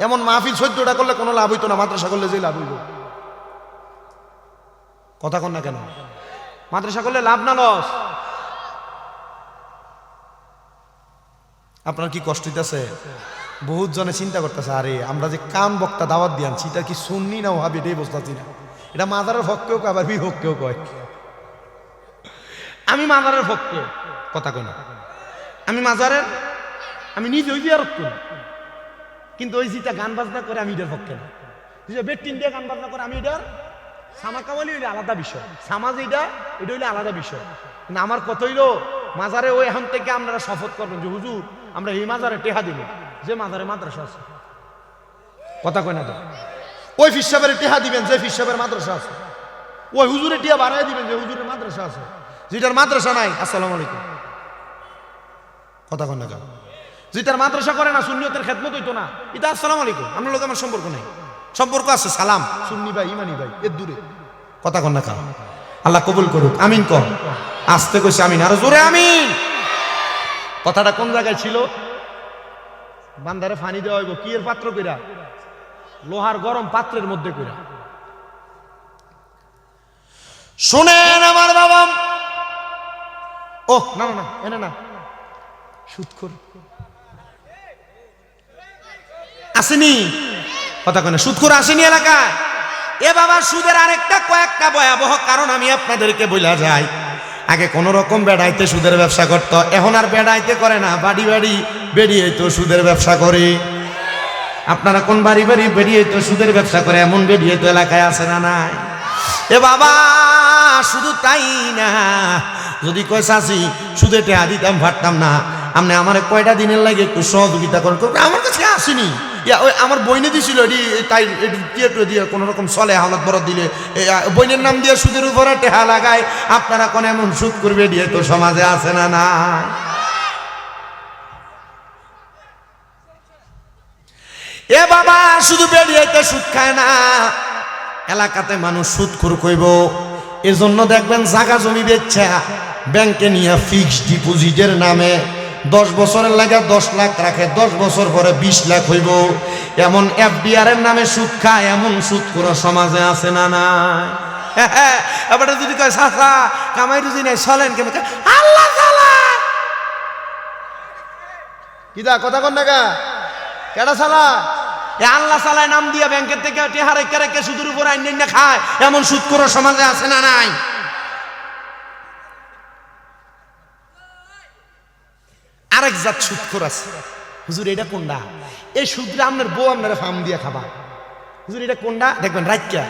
Speaker 1: এমন মাহফিল 14টা করলে কোনো লাভ হইতো না, মাদ্রাসা করলে যে লাভ হইল। কথা কন না কেন? মাদ্রাসা করলে লাভ না লস? আপনার কি কষ্ট হইতেছে? বহুত জনে চিন্তা করতেছে, আরে আমরা যে কাম বক্তা দাওয়াত দিয়ান সেটা কি শুননি না ভাবি, এটাই বুঝতেছি না। এটা মাজারের পক্ষেও কয়, আবার বিপক্ষেও কয়। আমি মাজারের পক্ষে, কথা কয় না। আমি মাজারের, আমি নিজে ওই জিয়ারত করি, কিন্তু ওই যেটা গান বাজনা করে আমি এটার পক্ষে না। যে বেটিন দিয়ে গান বাজনা করে আমি এটার
Speaker 2: সামা কামালি হইলে আলাদা বিষয়, সামাজ এটা হইলে আলাদা বিষয়। কিন্তু আমার কথা হইলো মাজারে ওই এখন থেকে আপনারা শপথ করবেন যে হুজুর আমরা এই মাজারে টেহা দিব, যে মাজারে মাদ্রাসা আছে, কথা কয় না তো, ওই ফির সাহেবের টেহা দিবেন যে ফির সাহেবের মাদ্রাসা আছে, ওই হুজুরে টিয়া বাড়াই দিবেন যে হুজুরের মাদ্রাসা আছে, যেটার মাদ্রাসা নাই আসসালামু আলাইকুম, কথা কয় না কেন, যেটার মাদ্রাসা করে না সুন্নিয়তের খেদমত হইতো না, এটা আসসালামু আলাইকুম, আপনার লোক আমার সম্পর্ক নেই, সম্পর্ক আছে সালাম, সুন্নি ভাই ইমানি ভাই এর দূরে, কথা কন না কেন। আল্লাহ কবুল করুক, আমিন কম, আসতে কইছে আমিন, আরো জোরে আমিন। কথাটা কোন জায়গায় ছিল? বান্দারে পানি দেওয়া হইব কি এর পাত্র কইরা? লোহার গরম পাত্রের মধ্যে কইরা।
Speaker 1: শুনেন আমার বাবা,
Speaker 2: ও না না না এনে না, সুদখোর
Speaker 1: আসেনি, কথা কয় না, সুদখোর আসেনি এলাকায়। এ বাবা সুদের আরেকটা কয়েকটা ভয়াবহ কারণ আমি আপনাদেরকে বইলা যাই। আগে কোন রকম বেড়াইতে সুদের ব্যবসা করত, এখন আর বেড়াইতে করে না, বাড়ি বাড়ি বেরিয়ে তো সুদের ব্যবসা করে। আপনারা কোন বাড়ি বাড়ি বেরিয়ে তো সুদের ব্যবসা করে, এমন বেরিয়ে তো এলাকায় আছে না নাই? এ বাবা শুধু তাই না, যদি কয় চাচি সুদে টেহা দিতাম পারতাম না, আপনি আমার কয়টা দিনের লাগে একটু সহযোগিতা করেন, আমার কাছে আসেনি, ওই আমার বইনে দিছিল এটি, তাই দিয়ে কোনো রকম চলে হালত বড় দিলে বইনের নাম দিয়ে সুদের উপরে টেহা লাগায়, আপনারা কোন এমন সুদ করবে দিয়ে তো সমাজে আছে না না? এ বাবা শুধু বেরিয়েতে সুদ খায় না, এলাকাতে মানুষ সুদখোর কইব। এজন্য দেখবেন জায়গা জমি বেচছে ব্যাংকে নিয়ে ফিক্সড ডিপোজিটের নামে 10 বছরের লাগে 10 লাখ রাখে, 10 বছর পরে 20 লাখ হইব, এমন এফডিআর এর নামে সুদ খায়, এমন সুদখোর সমাজে আছে না নাই? এবার যদি কয় চাচা কামাই রুজি নাই চলেন কেন, আল্লাহ চালা
Speaker 2: কিদা কথা কন না কা কেডা সালা
Speaker 1: আল্লাহ সালায় নাম দিয়া ব্যাংকের থেকে টেহা রেখে রেখে সুদের উপর আইন খায়, এমন সুদখোর সমাজে আছে না নাই? আরেক জাত সুদখোর আছে, হুজুর এটা কোনটা? এই সুদরা আপনার বউ আপনারা ফার্ম দিয়ে খাবা, হুজুর এটা কোনটা? দেখবেন রাইকা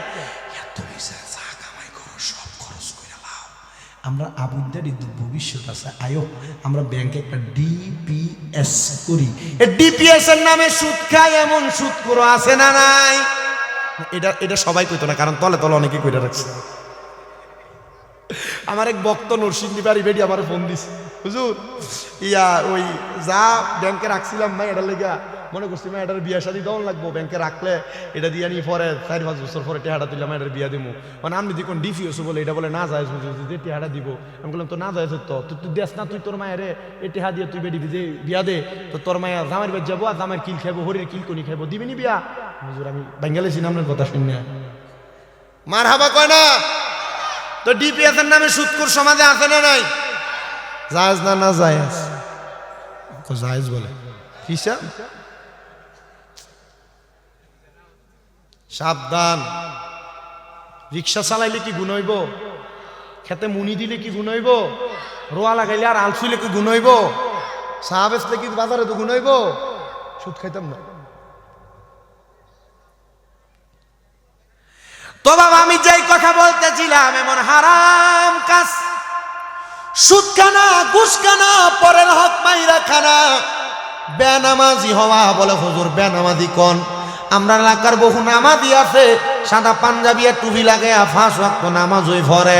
Speaker 1: আমরা আবুদারি ভবিষ্যৎ আছে, আয়ো আমরা ব্যাংকে একটা ডিপিএস করি, ডিপিএস এর নামে সুদ খায়, এমন সুদখোর আছে না নাই? এটা সবাই কইতো না, কারণ তলে তলে অনেকে কইরা রাখছে। আমার এক বক্ত নরসিংদী বাড়ি বেডি আমার ফোন দিছে, হুজুর ওই যা ব্যাংকে রাখছিলাম না এটা লেগা মনে করছি মা এটার বিয়া শাদী দেওয়া লাগবো, ব্যাংকে রাখলে এটা দিয়ে নিয়ে পরে 4-5 বছর পরে টেহাটা দিলাম এটার বিয়া দিব, মানে আমি দেখুন ডিফিওসো বলে এটা বলে না যায়, যে টেহাটা দিব, আমি বললাম তো না যায় তো তুই দেশ না, তুই তোর মায়ের এই টেহা দিয়ে তুই বেডি যে বিয়া দে, তো তোর মায়ের জামার বেদ যাবো, আর জামার কিল খাইবো, হরির কিল কোনি খাইবো, দিবি নি বিয়া? হুজুর আমি বাঙ্গালি ছিলাম আপনার কথা শুনে মার হাবা কয় না, তো ডিপিএস এর নামে সুদখোর সমাজে আছে না নাই? জায়েজ না না জায়েজ? জায়েজ বলে হিসাব। সাবধান, রিক্সা চালাইলে কি গুণ হইব? খেতে মুনি দিলে কি গুণ হইব? রোয়া লাগাইলে আর আল ছুইলে কি গুণ হইব? চা বেচলে কি বাজারে তো গুণ হইব? সুদ খাইতাম না। তো বাবা আমি যেই কথা বলতেছিলাম, এমন হারাম কাজ, সুদ খানা, ঘুষ খানা, পরের হক মাইরা খানা, বেনামাজি হওয়া। বলে হুজুর বেনামাজি কোন? আমরা এলাকার বহু নামাজি আছে, সাদা পাঞ্জাবি আর টুপি লাগে, 5 ওয়াক্ত নামাজই পড়ে,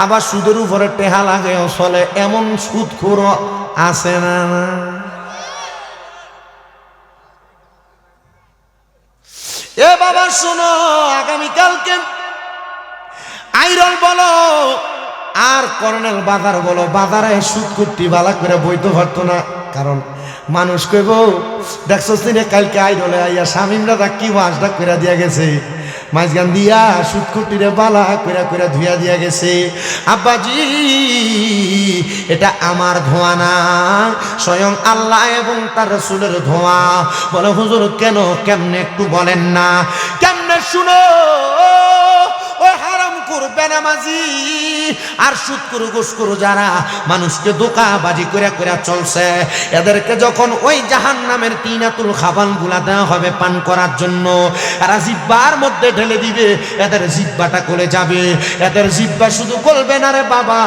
Speaker 1: আবার সুদের উপরে টেহা লাগে চলে, এমন সুদখোর আছে না? এ বাবা শোনো, আগামীকালকে আইরল বলো আর কর্নেল বাজার বলো, বাজারে সুদ করতে বালা করে বইতে পারতো না, কারণ মানুষ কইব দেখছো রে কালকে আইরলে আইয়া শামিমরা কি ওয়াজটা কইরা দিয়া গেছে, মাঝগান দিয়া সুদ করতে বালা কইরা কইরা ধুইয়া দিয়া গেছে। আব্বাজি এটা আমার ধোঁয়া না, স্বয়ং আল্লাহ এবং তার রাসূলের ধোঁয়া। বলে হুজুর কেন, কেমনে একটু বলেন না, কেমনে শুনো? ওই হারাম করবে না বেনামাজি আর সুদখোর ঘুষখোর যারা মানুষকে ধোঁকাবাজি করে করে চলছে, এদেরকে যখন ওই জাহান্নামের তিনাতুল খাবানগুলা দেওয়া হবে পান করার জন্য, এরা জিহ্বার মধ্যে ঢেলে দিবে, এদের জিহ্বাটা গলে যাবে। এদের জিহ্বা শুধু গলবে না রে বাবা,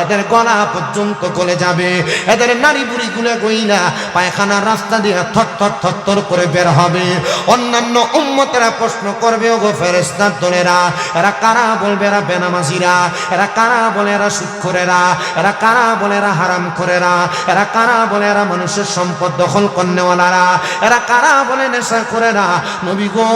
Speaker 1: এদের গলা পর্যন্ত গলে যাবে। এদের নারী বুড়ি গুলে গইলা পায়খানার রাস্তা দিয়ে থরথর থরথর করে বের হবে। অন্যান্য উম্মতেরা প্রশ্ন করবে, ওগো ফেরেশতার দলেরা, এরা কারা? বলবে এরা বেনামাজিরা। এরা কারা? বলে এরা সুদখোরেরা। এরা কারা? বলে এরা হারামখোরেরা। এরা কারা? বলে এরা মানুষের সম্পদ দখল করনেওয়ালারা। এরা কারা? বলে নেশাখোরেরা। নবী গো,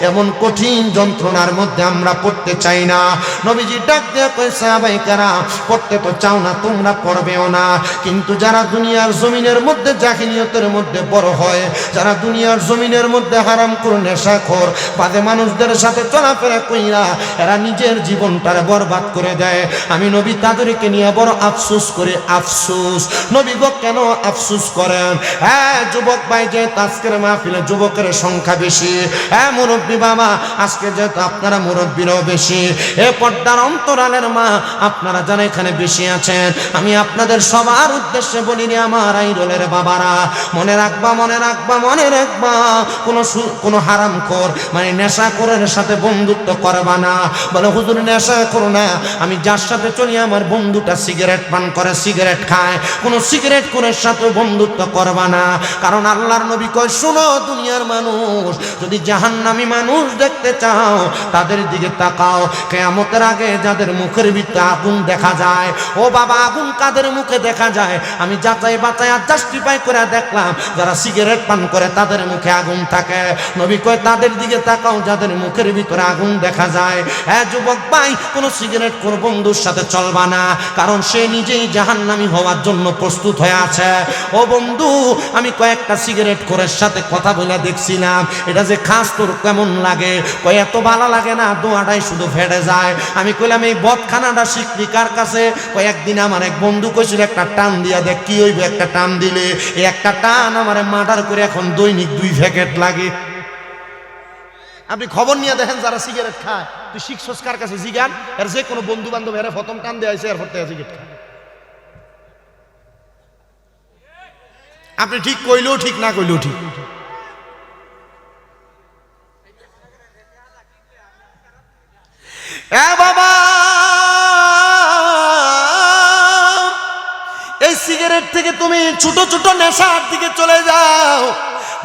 Speaker 1: এমন কঠিন যন্ত্রণার মধ্যে আমরা পড়তে চাই না। নবীজি ডাক দিয়ে কই, সাহাবাইকারা পড়তে তো চাও না, তোমরা পড়বেও না, কিন্তু যারা দুনিয়ার জমিনের মধ্যে জাহিলিয়তের মধ্যে বড় হয়, যারা দুনিয়ার জমিনের মধ্যে হারামখোর নেশাখোর বাদে মানুষদের সাথে চলাফেরা কইরা এরা নিজের জীবনটারে বরবাদ করে দেয়, আমি নবী তাদেরকে নিয়ে বড় আফসোস করি। আফসোস। নবী গো কেন আফসোস করেন? হ্যাঁ যুবক ভাই, যে আজকের মাহফিলে যুবকের সংখ্যা বেশি, হ্যাঁ মুরব্বী বাবা, আজকে যেহেতু আপনারা মুরব্বীরাও বেশি, এ পর্দার অন্তরালের মা আপনারা যারা এখানে বেশি আছেন, আমি আপনাদের সবার উদ্দেশ্যে বলি রে আমার আইডলের বাবারা, মনে রাখবা, মনে রাখবা, মনে রাখবা, কোনো হারামখোর মানে নেশাখোরের সাথে বন্ধুত্ব করবা না। বলে হুজুর নেশা করো না, আমি যার সাথে চলি আমার বন্ধুটা সিগারেট পান করে, সিগারেট খায়, কোনো সিগারেট খোরের সাথে বন্ধুত্ব করবা না। কারণ আল্লাহর নবী কয়, শুনো দুনিয়ার মানুষ, যদি জাহান্নামী মানুষ দেখতে চাও তাদের দিকে তাকাও। কিয়ামতের আগে যাদের মুখের ভিতরে আগুন দেখা যায়, ও বাবা আগুন কাদের মুখে দেখা যায়? আমি যাচাই বাচাই আর জাস্টিফাই করে দেখলাম, যারা সিগারেট পান করে তাদের মুখে আগুন থাকে। নবী কয় তাদের দিকে তাকাও যাদের মুখের ভিতরে আগুন দেখা যায়। হ্যাঁ যুবক ভাই, কোনো সিগারেট কোন বন্ধুর সাথে চলবা না, কারণ সে নিজেই জাহান্নামী হওয়ার জন্য প্রস্তুত হয়ে আছে। ও বন্ধু, আমি কয়েকটা সিগারেট খোরের সাথে কথা বলে দেখছিলাম, এটা যে খাস তোর কেমন লাগে? কয় এত ভালো লাগে না, দোয়াটাই শুধু ফেটে যায়। আমি কইলাম এই বদখানাটা শিখলি কার কাছে? কয়েকদিন আমার এক বন্ধু কইছিল একটা টান দিয়া দেখ কি হইব, একটা টান দিলে এই একটা টান আমারে মার্ডার করে এখন দৈনিক 2 প্যাকেট লাগে। আপনি খবর নিয়ে দেখেন যারা সিগারেট খায়, তুই শিখছস কার কাছে জিগান, এর যে কোনো বন্ধু বান্ধব এর প্রথম টান দেয়া হয়েছে, এরপর থেকে সিগারেট খায়। আপনি ঠিক কইলেও ঠিক, না কইলেও ঠিক। এ বাবা, এই সিগারেট থেকে তুমি ছোট ছোট নেশার দিকে চলে যাও।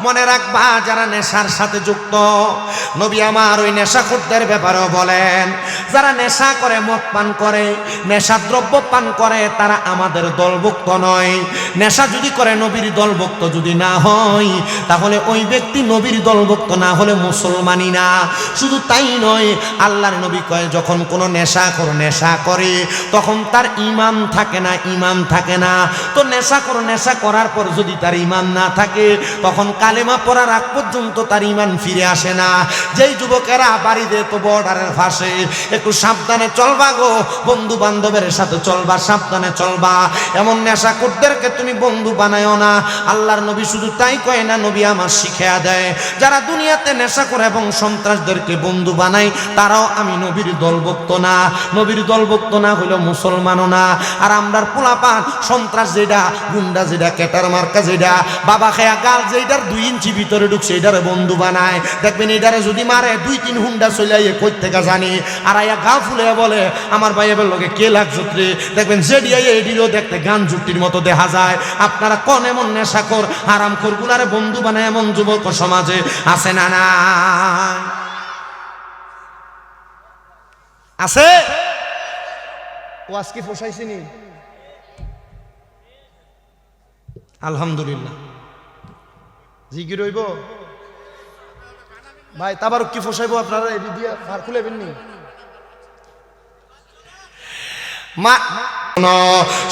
Speaker 1: মনে রাখবা, যারা নেশার সাথে যুক্ত, নবী আমার ওই নেশাখোরদের ব্যাপারেও বলেন, যারা নেশা করে, মদ পান করে, নেশা দ্রব্য পান করে, তারা আমাদের দলভুক্ত নয়। নেশা যদি করে, নবীর দলভুক্ত যদি না হয়, তাহলে ওই ব্যক্তি নবীর দলভুক্ত না হলে মুসলমানই না। শুধু তাই নয়, আল্লাহর নবী কয় যখন কোনো নেশাখোর নেশা করে তখন তার ঈমান থাকে না, ঈমান থাকে না। তো নেশাখোর নেশা করার পর যদি তার ঈমান না থাকে, তখন কালেমা পড়ার আগ পর্যন্ত তার ঈমান ফিরে আসে না। যেই যুবকেরা বাড়িতে তো বর্ডারের পাশে, একটু সাবধানে চলবা গো, বন্ধু বান্ধবের সাথে চলবা, সাবধানে চলবা। এমন নেশাখোরদেরকে তুমি বন্ধু বানায়ও না। আল্লাহর নবী শুধু তাই কয় না, নবী আমার শিখিয়ে দেয়, যারা দুনিয়াতে নেশা করে এবং সন্ত্রাসদেরকে বন্ধু বানায়, তারাও আমি নবীর দলভুক্ত না। নবীর দলভুক্ত না হইল মুসলমানও না। আর আমরার পোলাপান সন্ত্রাস যেটা, গুন্ডা যেটা, কেটার মার্কা যেটা, বাবা খেয়া গাল যেটার 2 ইঞ্চি ভিতরে ঢুকছে, এটারে বন্ধু বানায়। দেখবেন এটারে যদি মারে 2-3 হুন্ডা চলে কই থেকে জানি, আর আয়া গা ফুলে বলে আমার ভাই এবার লোকে কে লাগছে। দেখবেন জেডিআই এডিরও দেখতে গান জুটির মতো দেখা যায়। আপনারা কোন এমন নেশাখোর হারামখোর গুলারে বন্ধু বানায় এমন যুবক সমাজে আছে না? না আছে? ও আজকে পোষাইছিনি? আলহামদুলিল্লাহ। জিগি রইব ভাই, তাবারক কি ফসাইবো আপনারা? এদি দিয়া ফার খুলেবেন নি? মা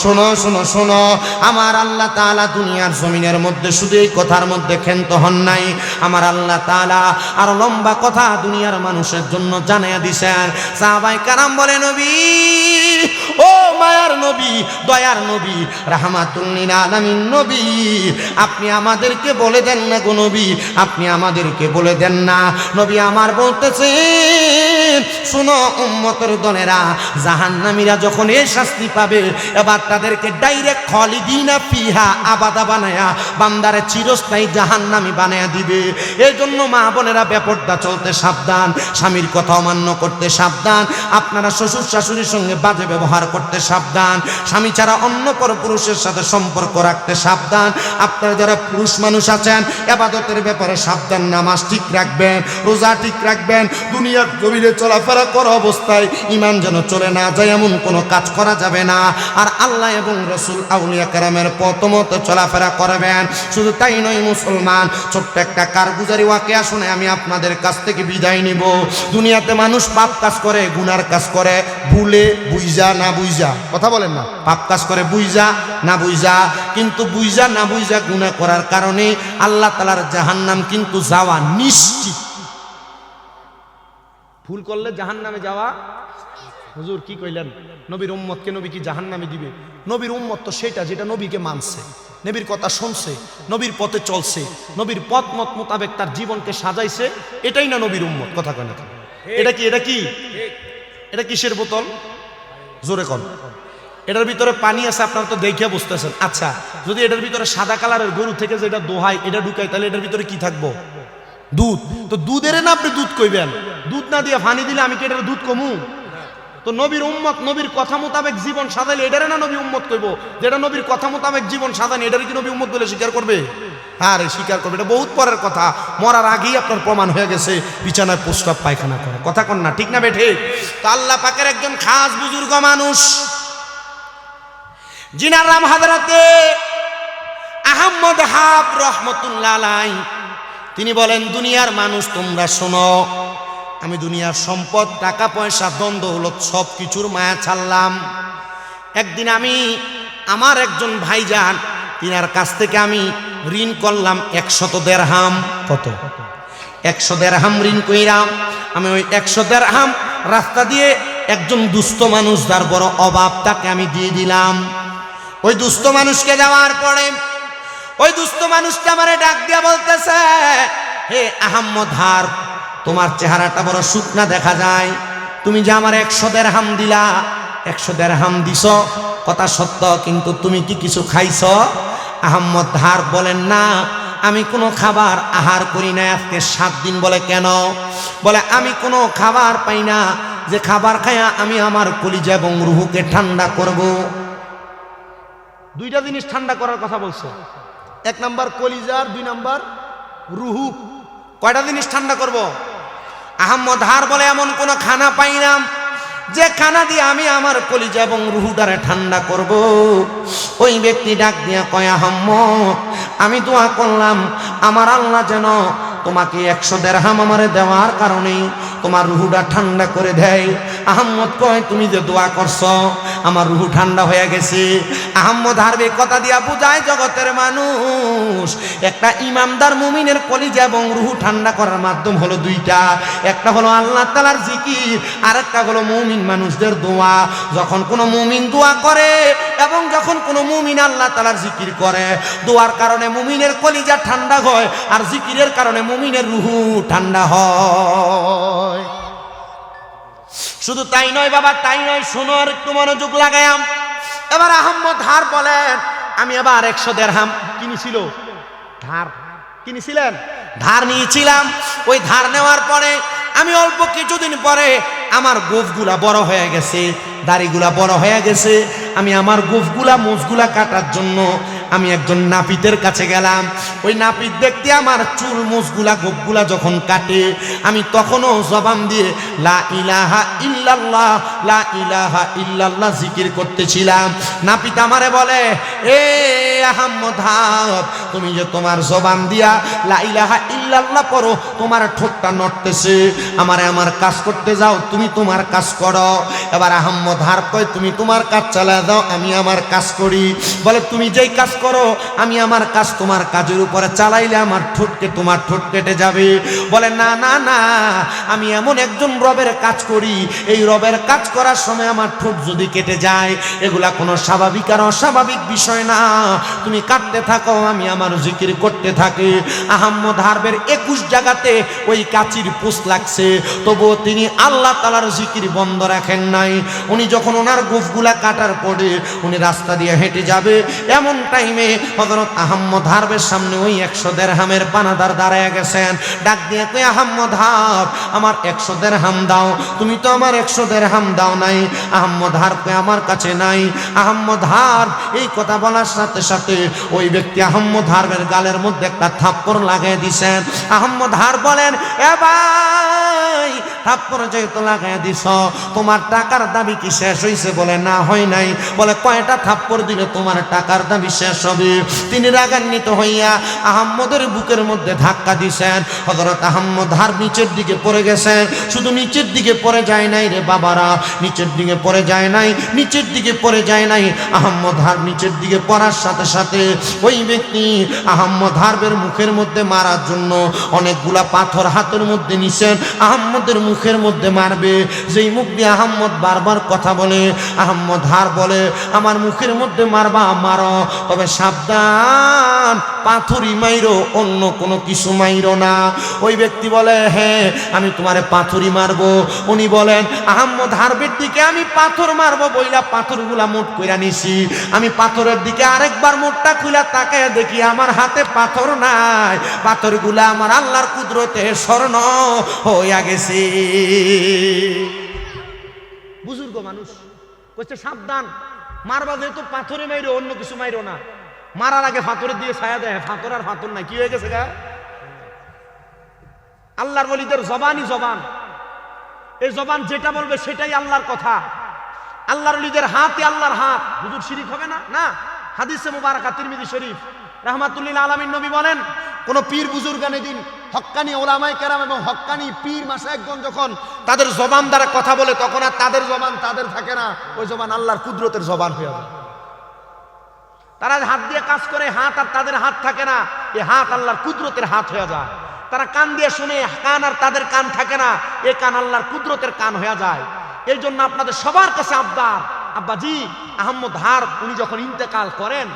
Speaker 1: শোনো শোনো শোনো, আমার আল্লাহ তাআলা দুনিয়ার জমিনের মধ্যে শুধু এই কথার মধ্যে ক্ষান্ত হন নাই। আমার আল্লাহ তাআলা আর লম্বা কথা দুনিয়ার মানুষের জন্য জানাইয়া দিছেন। সাহাবায়ে কেরাম বলে, নবী, ও মায়ার নবী, দয়ার নবী, রাহমাতুল লিল আলামিন নবী, আপনি আমাদেরকে বলে দেন না গো নবী, আপনি আমাদেরকে বলে দেন না। নবী আমার বলতেছেন, শোনো উম্মতের দলেরা, জাহান্নামীরা যখন এই শাস্তি পাবে এবার তাদেরকে ডাইরেক্ট খালিদিনা ফিহা আবাদা বানায়া বান্দারে চিরস্থায়ী জাহান্নামী বানায়া দিবে। এই জন্য মা বোনেরা বেপরদা চলতে সাবধান, স্বামীর কথা অমান্য করতে সাবধান, আপনারা শ্বশুর শাশুড়ির সঙ্গে বাজে ব্যবহার করতে সাবধান, স্বামী ছাড়া অন্য পর পুরুষের সাথে সম্পর্ক রাখতে সাবধান। আপনারা যারা পুরুষ মানুষ আছেন ইবাদতের ব্যাপারে সাবধান, নামাজ ঠিক রাখবেন, রোজা ঠিক রাখবেন, দুনিয়ার জমিনে চলাফেরা করা অবস্থায় ঈমান যেন চলে না যায় এমন কোনো কাজ করা যাবে না। আর আল্লাহ এবং রাসূল আউলিয়া কেরামের পথ মতো চলাফেরা করবেন। শুধু তাই নয় মুসলমান, ছোট্ট একটা কারগুজারি ওয়াকিয়া শুনে আমি আপনাদের কাছ থেকে বিদায় নিব। দুনিয়াতে মানুষ পাপ কাজ করে, গুনার কাজ করে, ভুলে বুইজা না বুইজা, কথা বলেন না, পাপ কাজ করে বুইজা না বুইজা, কিন্তু বুইজা না বুইজা গুনাহ করার কারণে আল্লাহ তাআলার জাহান্নাম কিন্তু যাওয়া নিশ্চিত। ভুল করলে জাহান্নামে যাওয়া। হুজুর কি কইলেন? নবীর উম্মতকে নবী কি জাহান্নামে দিবে? নবীর উম্মত তো সেটা যেটা নবীকে মানছে, নবীর কথা শুনছে, নবীর পথে চলছে, নবীর পথ মত মোতাবেক তার জীবনকে সাজাইছে, এটাই না নবীর উম্মত। কথা কয় না? এটা কি? এটা কি? এটা কিসের বোতল? জোরে কন। এটার ভিতরে পানি আছে, আপনারা তো দেখে বুঝতেছেন। আচ্ছা, যদি এটার ভিতরে সাদা কালারের গরু থেকে যেটা দোহাই এটা ঢুকাই, তাহলে এটার ভিতরে কি থাকবো? দুধ। তো দুধের না আপনি দুধ কইবেন? দুধ না দিয়ে পানি দিলে আমি কি এটার দুধ কমু? তো নবীর উম্মত নবীর কথা মোতাবেক জীবন সাজাইলে এটারে না নবী উম্মত কইব? যেটা নবীর কথা মোতাবেক জীবন সাজান এটারে কি নবী উম্মত বলে স্বীকার করবে? হ্যাঁ রে, স্বীকার করবে। এটা বহুত পরের কথা, মরার আগেই আপনার প্রমাণ হয়ে গেছে বিছানায় প্রস্রাব পায়খানা করে। কথা কন না, ঠিক না বেঠে? তো আল্লাহ পাকের একজন খাস বুজুর্গ মানুষ, জিনার নাম হযরতে আহমদ হাব রহমতুল্লাহ আলাইহি, তিনি বলেন, দুনিয়ার মানুষ তোমরা শোনো, আমি দুনিয়ার সম্পদ, টাকা পয়সা, দ্বন্দ্ব দৌলত সব কিছুর মায়া ছাড়লাম। একদিন আমি আমার একজন ভাইজান, তিনার কাছ থেকে আমি ঋণ করলাম 100 দিরহাম। কত? 100 দিরহাম ঋণ কইরাম। আমি ওই 100 দিরহাম রাস্তা দিয়ে একজন দুস্থ মানুষ, যার বড় অভাব, তাকে আমি দিয়ে দিলাম। ওই দুস্থ মানুষকে দেওয়ার পরে ওই দুস্থ মানুষটা আমারে ডাক দিয়া বলতেছে, হে আহমদ হার, তোমার চেহারাটা বড় শুকনা দেখা যায়, তুমি যে আমার 100 দিরহাম দিলা, 100 দিরহাম দিছ, কথা সত্য, কিন্তু তুমি কি কিছু খাইছ? আহমদ হার বলেন, না, আমি কোনো খাবার আহার করি না আজকে 7 দিন। বলে কেন? বলে আমি কোনো খাবার পাই না যে খাবার খায়া আমি আমার কলিজা এবং রুহুকে ঠান্ডা করব। দুইটা জিনিস ঠান্ডা করার কথা বলছে, 1 নাম্বার কলিজা, 2 নাম্বার রুহু। কয়টা জিনিস ঠান্ডা করব? আহমদ হার বলে এমন কোন খানা পাই না যে খানা দিয়ে আমি আমার কলিজা এবং রুহুটারে ঠান্ডা করব। ওই ব্যক্তি ডাক দিয়া কয়, আহমদ, আমি দোয়া করলাম আমার আল্লাহ যেন তোমাকে 100 দিরহাম আমারে দেওয়ার কারণে তোমার রুহুটা ঠান্ডা করে দেয়। আহমদ কয়, তুমি যে দোয়া করছো আমার রুহু ঠান্ডা হয়ে গেছে। আহমদ হারবে কথা দিয়া বুঝায় জগতের মানুষ, একটা ইমানদার মুমিনের কলিজা এবং রুহু ঠান্ডা করার মাধ্যম হলো দুইটা, একটা হলো আল্লাহ তাআলার জিকির, আর একটা হলো মুমিন মানুষদের দোয়া। যখন কোনো মুমিন দোয়া করে এবং যখন কোনো মুমিন আল্লাহ তাআলার জিকির করে, দোয়ার কারণে মুমিনের কলিজা ঠান্ডা হয়, আর জিকিরের কারণে মুমিনের রুহু ঠান্ডা হয়। শুধু তাই নয় বাবা, তাই নয়, শোনো আর একটু মনোযোগ লাগায়াম। এবার আহমদ হার বলেন, আমি আবার 100 দিরহাম কিনেছিল, ধার কিনেছিলেন, ধার নিয়েছিলাম। ওই ধার নেওয়ার পরে আমি অল্প কিছুদিন পরে আমার গোফগুলা বড় হয়ে গেছে, দাড়িগুলা বড় হয়ে গেছে। আমি আমার গোফগুলা মোজগুলা কাটার জন্য আমি একজন নাপিতের কাছে গেলাম। ওই নাপিত ব্যক্তি আমার চুল মোজগুলা গোফগুলা যখন কাটে, আমি তখনও জবান দিয়ে লা ইলাহা ইল্লাল্লাহ, লা ইলাহা ইল্লাল্লাহ জিকির করতেছিলাম। নাপিত আমারে বলে, এ আহমদ হাব, তুমি যে তোমার জবান দিয়া লা ইলাহা ইল্লাল্লাহ পড়ো, তোমার ঠোঁটটা নড়তেছে, আমারে আমার কাজ করতে যাও, তুমি তোমার কাজ করো। এবার আহমদ হার কয়, তুমি তোমার কাজ চালা দাও, আমি আমার কাজ করি। বলে, তুমি যেই কাজ করো, আমি আমার কাজ তোমার কাজের উপরে চালাইলে আমার ঠোঁটকে তোমার ঠোঁট কেটে যাবে। বলে না না না, আমি এমন একজন রবের কাজ করি, এই রবের কাজ করার সময় আমার ঠোঁট যদি কেটে যায় এগুলা কোনো স্বাভাবিক আর অস্বাভাবিক বিষয় না। তুমি কাটতে থাকো, আমি আমার জিকির করতে থাকি। আহম্মদ হারবের 21 জায়গাতে ওই কাচির পুষ লাগছে, তবুও তিনি আল্লাহ তাআলার জিকির বন্ধ রাখেন নাই। উনি যখন ওনার গোফগুলা কাটার পরে উনি রাস্তা দিয়ে হেঁটে যাবে, এমন টাইমে হযরত আহম্মদ হারবের সামনে ওই 100 দিরহামের পানাদার দাঁড়ায় গেছেন। ডাক দিয়ে কই, আহম্মদ হারব, আমার 100 দিরহাম দাও। তুমি তো আমার 100 দিরহাম দাও নাই। আহম্মদ হারব কই, আমার কাছে নাই। আহম্মদ হারব এই কথা বলার সাথে সাথে ওই ব্যক্তি আহম্মদ হারবের গালের মধ্যে একটা থাপ্পড় লাগিয়ে দিয়েছেন। আহম্মদ হারব বলেন, এ ভাই, থাপ্পড় যেহেতু লাগাই দিছ, তোমার টাকার দাবি কি শেষ হইছে? বলে না, হয় নাই। বলে কয়টা থাপ্পড় দিলে তোমার টাকার দাবি শেষ হবে? তিনি রাগান্বিত হইয়া আহম্মদের বুকের মধ্যে ধাক্কা দিছেন। হযরত আহম্মদ হারব নিচের দিকে পড়ে গেছেন। শুধু নিচের দিকে পড়ে যায় নাই রে বাবারা, নিচের দিকে পড়ে যায় নাই, নিচের দিকে পড়ে যায় নাই। আহম্মদ হারব নিচের দিকে পড়ার সাথে সাথে ওই ব্যক্তি আহম্মদ হারবের মুখের মধ্যে মারার জন্য অনেকগুলা পাথর হাতের মধ্যে নিছেন, আহম্মদের মুখের মধ্যে মারবে। যেই মুখ দিয়ে আহম্মদ বারবার কথা বলে, আহম্মদ হারব বলে, আমার মুখের মধ্যে মারবা মারো, তবে সাবধান, পাথরই মাইরো, অন্য কোনো কিছু মাইরো না। ওই ব্যক্তি বলে, হ্যাঁ আমি তোমারে পাথরই মারবো। উনি বলেন, আহম্মদ হারবের দিকে আমি পাথর মারবো বইলা পাথরগুলা মুঠ কইরা নিছি। আমি পাথরের দিকে আরেকবার মুঠটা খুইলা তাকায় দেখি আমার হাতে পাথর নাই, পাথরগুলা আমার আল্লাহর কুদরতে স্বর্ণ হইয়া গেছে। বুজুর্গ মানুষ কইছে, সাবধান, মারবা যেহেতু পাথরে মাইরো, অন্য কিছু মাইরো না। মারার আগে ফাতরের দিয়ে ছায়া দেয়, ফাতর আর ফাতর নাই, কি হয়ে গেছে গা? আল্লাহর ওলিদের জবানই জবান, এই জবান যেটা বলবে সেটাই আল্লাহর কথা। আল্লাহর ওলিদের হাতই আল্লাহর হাত। হুজুর শিরিক হবে না? না। হাদিসে মুবারাকা তিরমিজি শরীফ, রাহমাতুল্লিল আলামিন নবী বলেন, কোন পীর বুজুর্গানে দিন, হক্কানি ওলামায়ে কেরাম এবং হক্কানি পীর মাশায়েখগণ যখন তাদের জবান দ্বারা কথা বলে, তখন আর তাদের জবান তাদের থাকে না, ওই জবান আল্লাহর কুদরতের জবান হয়ে যায়। তারা হাত দিয়ে কাজ করে, হাত আর তাদের হাত থাকে না, এই হাত আল্লাহর কুদরতের হাত হয়ে যায়। তারা কান দিয়ে শুনে, কান আর তাদের কান থাকে না, এই কান আল্লাহর কুদরতের কান হয়ে যায়। এই জন্য আপনাদের সবার কাছে আবদার, আব্বাজি আহম্মদ হারব উনি যখন ইন্তেকাল করেন,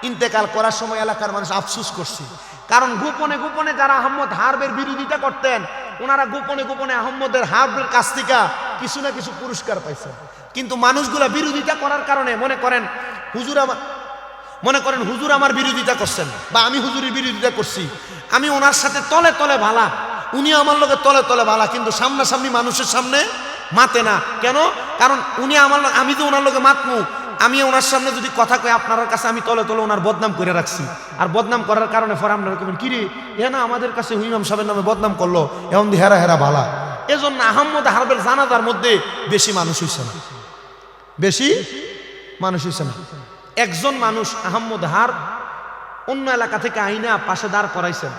Speaker 1: ইন্তেকাল করার সময় এলাকার মানুষ আফসোস করছে, কারণ গোপনে গোপনে যারা আহম্মদ হারবের বিরোধিতা করতেন, ওনারা গোপনে গোপনে আহম্মদের হারবের কাছ থেকে কিছু না কিছু পুরস্কার পাইছেন। কিন্তু মানুষগুলা বিরোধিতা করার কারণে মনে করেন হুজুর আমার বিরোধিতা করছেন, বা আমি হুজুরের বিরোধিতা করছি, আমি ওনার সাথে তলে তলে ভালা, উনি আমার লোকে তলে তলে ভালা, কিন্তু সামনাসামনি মানুষের সামনে মাতে না। কেন? কারণ উনি আমি তো ওনার লোকে মাতমু, আমি ওনার সামনে যদি কথা কই আপনার কাছে, আমি তলে তলে ওনার বদনাম করে রাখছি। আর বদনাম করার কারণে পরে আপনারা কবেন, কিরে এ না আমাদের কাছে ইমাম সাহেবের নামে বদনাম করলো, এখন হেরা হেরা ভালা। এজন্য আহম্মদ হারবের জানাজার মধ্যে বেশি মানুষ হইছে না, বেশি মানুষ হইছে না। একজন মানুষ আহম্মদ হারব অন্য এলাকা থেকে আইনা পাশে দাঁড় করাইছেন,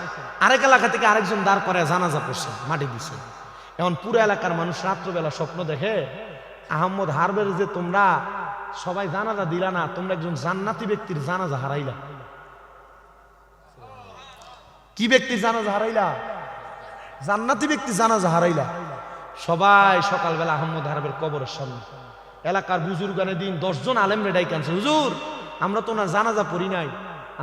Speaker 1: আরেক এলাকা থেকে আরেকজন দাঁড় করায় জানাজা পড়ছেন, মাটি দিছে। এখন পুরো এলাকার মানুষ রাত্রবেলা স্বপ্ন দেখে, আহম্মদ হারবের যে তোমরা সবাই জানাজা দিলা না, তোমরা একজন জান্নাতি ব্যক্তির জানাজা হারাইলা। কি ব্যক্তির জানাজা হারাইলা? জান্নাতি ব্যক্তি জানাজা হারাইলা। সবাই সকালবেলা আহম্মদ হারবের কবরের সামনে, এলাকার বুজুর্গানে দিন 10 জন আলেম রেডাই কানছে, হুজুর আমরা তো ওনার জানাজা পড়ি নাই,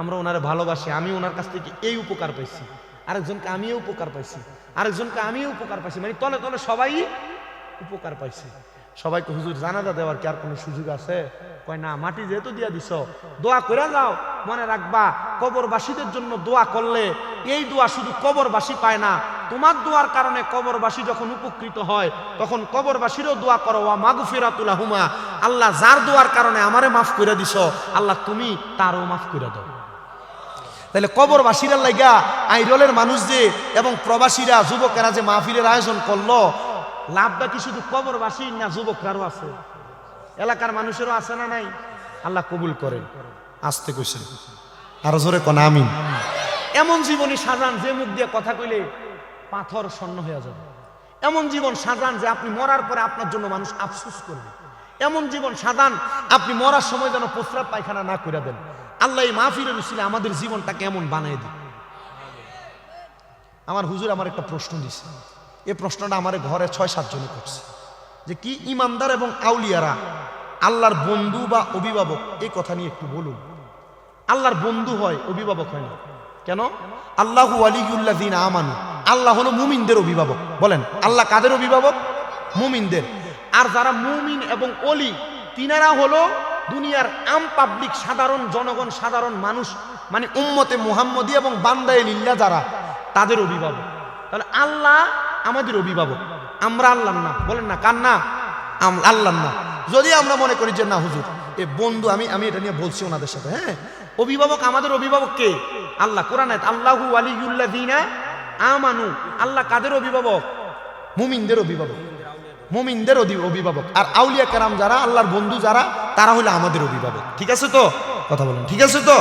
Speaker 1: আমরা ওনারে ভালোবাসি, আমি ওনার কাছ থেকে এই উপকার পাইছি, আরেকজনকে আমিও উপকার পাইছি, আরেকজনকে আমিও উপকার পাইছি, মানে তলে তলে সবাই উপকার পাইছে। সবাইকে হুজুর জানাজা দেওয়ার কি আর কোনো সুযোগ আছে? কয় না, মাটি যেহেতু দিয়া দিছ, দোয়া করে যাও। মনে রাখবা, কবরবাসীদের জন্য দোয়া করলে এই দোয়া শুধু কবরবাসী পায় না, তোমার দোয়ার কারণে কবরবাসী যখন উপকৃত হয়, তখন কবরবাসীরও দোয়া করো, ওয়া মাগফিরাতুল লাহুমা, আল্লাহ যার দোয়ার কারণে আমারে মাফ করে দিছ, আল্লাহ তুমি তারও মাফ করে দাও। তাহলে কবরবাসীরা লাগা আইরলের মানুষ যে এবং প্রবাসীরা যুবকেরা যে মাহফিলের আয়োজন করলো, লাভটা কি শুধু কবরবাসী না যুবকরাও আছে, এলাকার মানুষেরও আছে না নাই? আল্লাহ কবুল করেন। আসতে কইছেন, আরো জোরে কোন আমিন। এমন জীবনী সাজান যে মুখ দিয়ে কথা কইলে পাথর স্বর্ণ হয়ে যাবে, এমন জীবন সাজান যে আপনি মরার পরে আপনার জন্য মানুষ আফসোস করবে, এমন জীবন সাজান আপনি মরার সময় যেন প্রস্রাব পায়খানা না করে দেন।
Speaker 2: আল্লাহ এই মাহফিলের উসিলে আমাদের জীবনটা কেমন বানিয়ে দিই। আমার হুজুর আমার একটা প্রশ্ন দিছে, এই প্রশ্নটা আমার ঘরে 6-7 জনে করছে যে কি ইমানদার এবং আউলিয়ারা আল্লাহর বন্ধু বা অভিভাবক, এই কথা নিয়ে একটু বলুন। আল্লাহর বন্ধু হয়, অভিভাবক হয় না কেন? আল্লাহু ওয়ালিয়ুল্লাযিনা আমানু, আল্লাহ হলো মুমিনদের অভিভাবক। বলেন আল্লাহ কাদের অভিভাবক? মুমিনদের। আর যারা মুমিন এবং ওলি তিনারা হলো দুনিয়ার আম পাবলিক, সাধারণ জনগণ, সাধারণ মানুষ, মানে উম্মতে মুহাম্মদী এবং বান্দায়ে লিল্লাহ যারা, তাদের অভিভাবক। তাহলে আল্লাহ আমাদের অভিভাবক, আমরা আল্লাহর না। বলেন না কার না? আল্লাহর না। যদি আমরা মনে করি যে না হুজুর এ বন্ধু, আমি এটা নিয়ে বলছি ওনাদের সাথে, হ্যাঁ অভিভাবক আমাদের অভিভাবক কে? আল্লাহ। কোরআনে আল্লাহু ওয়ালিয়ুল্লাযিনা আমানু, আল্লাহ কাদের অভিভাবক? মুমিনদের অভিভাবক, মুমিনদের অভিভাবক। আর আউলিয়া কেরাম যারা, আল্লাহর বন্ধু যারা, তারা হলো আমাদের অভিভাবক। ঠিক আছে তো? কথা বলেন ঠিক আছে তো?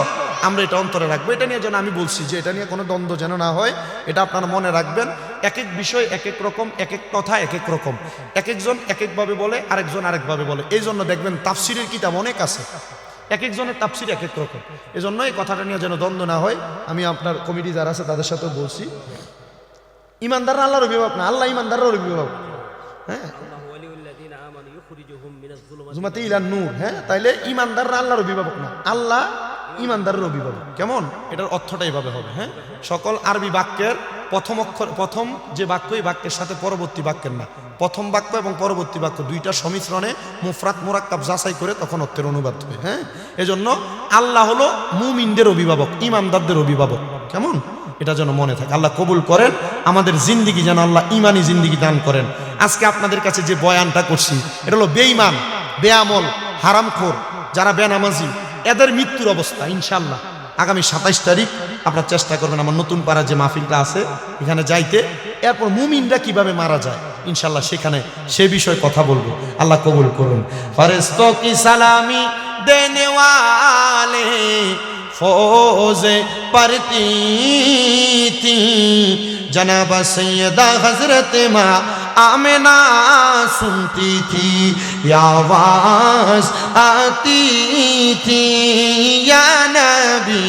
Speaker 2: আমরা এটা অন্তরে রাখবো। এটা নিয়ে যেন আমি বলছি যে এটা নিয়ে কোনো দ্বন্দ্ব যেন না হয়, এটা আপনারা মনে রাখবেন। এক এক বিষয় এক এক রকম, এক এক কথা এক এক রকম, এক একজন এক একভাবে বলে, আরেকজন আরেকভাবে বলে। এই জন্য দেখবেন তাফসিরের কিতাব অনেক আছে, এক একজনের তাফসির এক এক রকম। এই জন্য এই কথাটা নিয়ে যেন দ্বন্দ্ব না হয়, আমি আপনার কমিটি যারা আছে তাদের সাথেও বলছি, ইমানদাররা আল্লাহর অভিভাবক না, আল্লাহ ইমানদাররা অভিভাবক। হ্যাঁ, জুমাতে ইলান নূর। হ্যাঁ, তাইলে ইমানদাররা আল্লাহর অভিভাবক না, আল্লাহ ইমানদারের অভিভাবক। কেমন? এটার অর্থটা এইভাবে হবে। হ্যাঁ, সকল আরবি বাক্যের প্রথম অক্ষর, প্রথম যে বাক্য, এই বাক্যের সাথে পরবর্তী বাক্যের না, প্রথম বাক্য এবং পরবর্তী বাক্য দুইটা সংমিশ্রণে মুফরাদ মুরাক্কাব যাচাই করে তখন অর্থের অনুবাদ হবে। হ্যাঁ, এজন্য আল্লাহ হলো মুমিনদের অভিভাবক, ইমানদারদের অভিভাবক। কেমন? এটা যেন মনে থাকে। আল্লাহ কবুল করেন আমাদের জিন্দিগি, যেন আল্লাহ ইমানি জিন্দিগি দান করেন। আজকে আপনাদের কাছে যে বয়ানটা করছি, এটা হলো বেঈমান, বেআমল, হারামখোর, যারা বেনামাজি, এদের মৃত্যুর অবস্থা। ইনশাল্লাহ আগামী 27 তারিখ আপনারা চেষ্টা করবেন আমার নতুন পাড়া যে মাহফিলটা আছে এখানে যাইতে। এরপর মুমিনরা কিভাবে মারা যায় ইনশাল্লাহ সেখানে সে বিষয়ে কথা বলবো। আল্লাহ কবুল করুন। ফেরেশতোं की सलामी देने वाले फौजे पढ़ती थी, जनाब सैयदा हजरत माँ आमिना सुनती थी, आवाज आती थी या नबी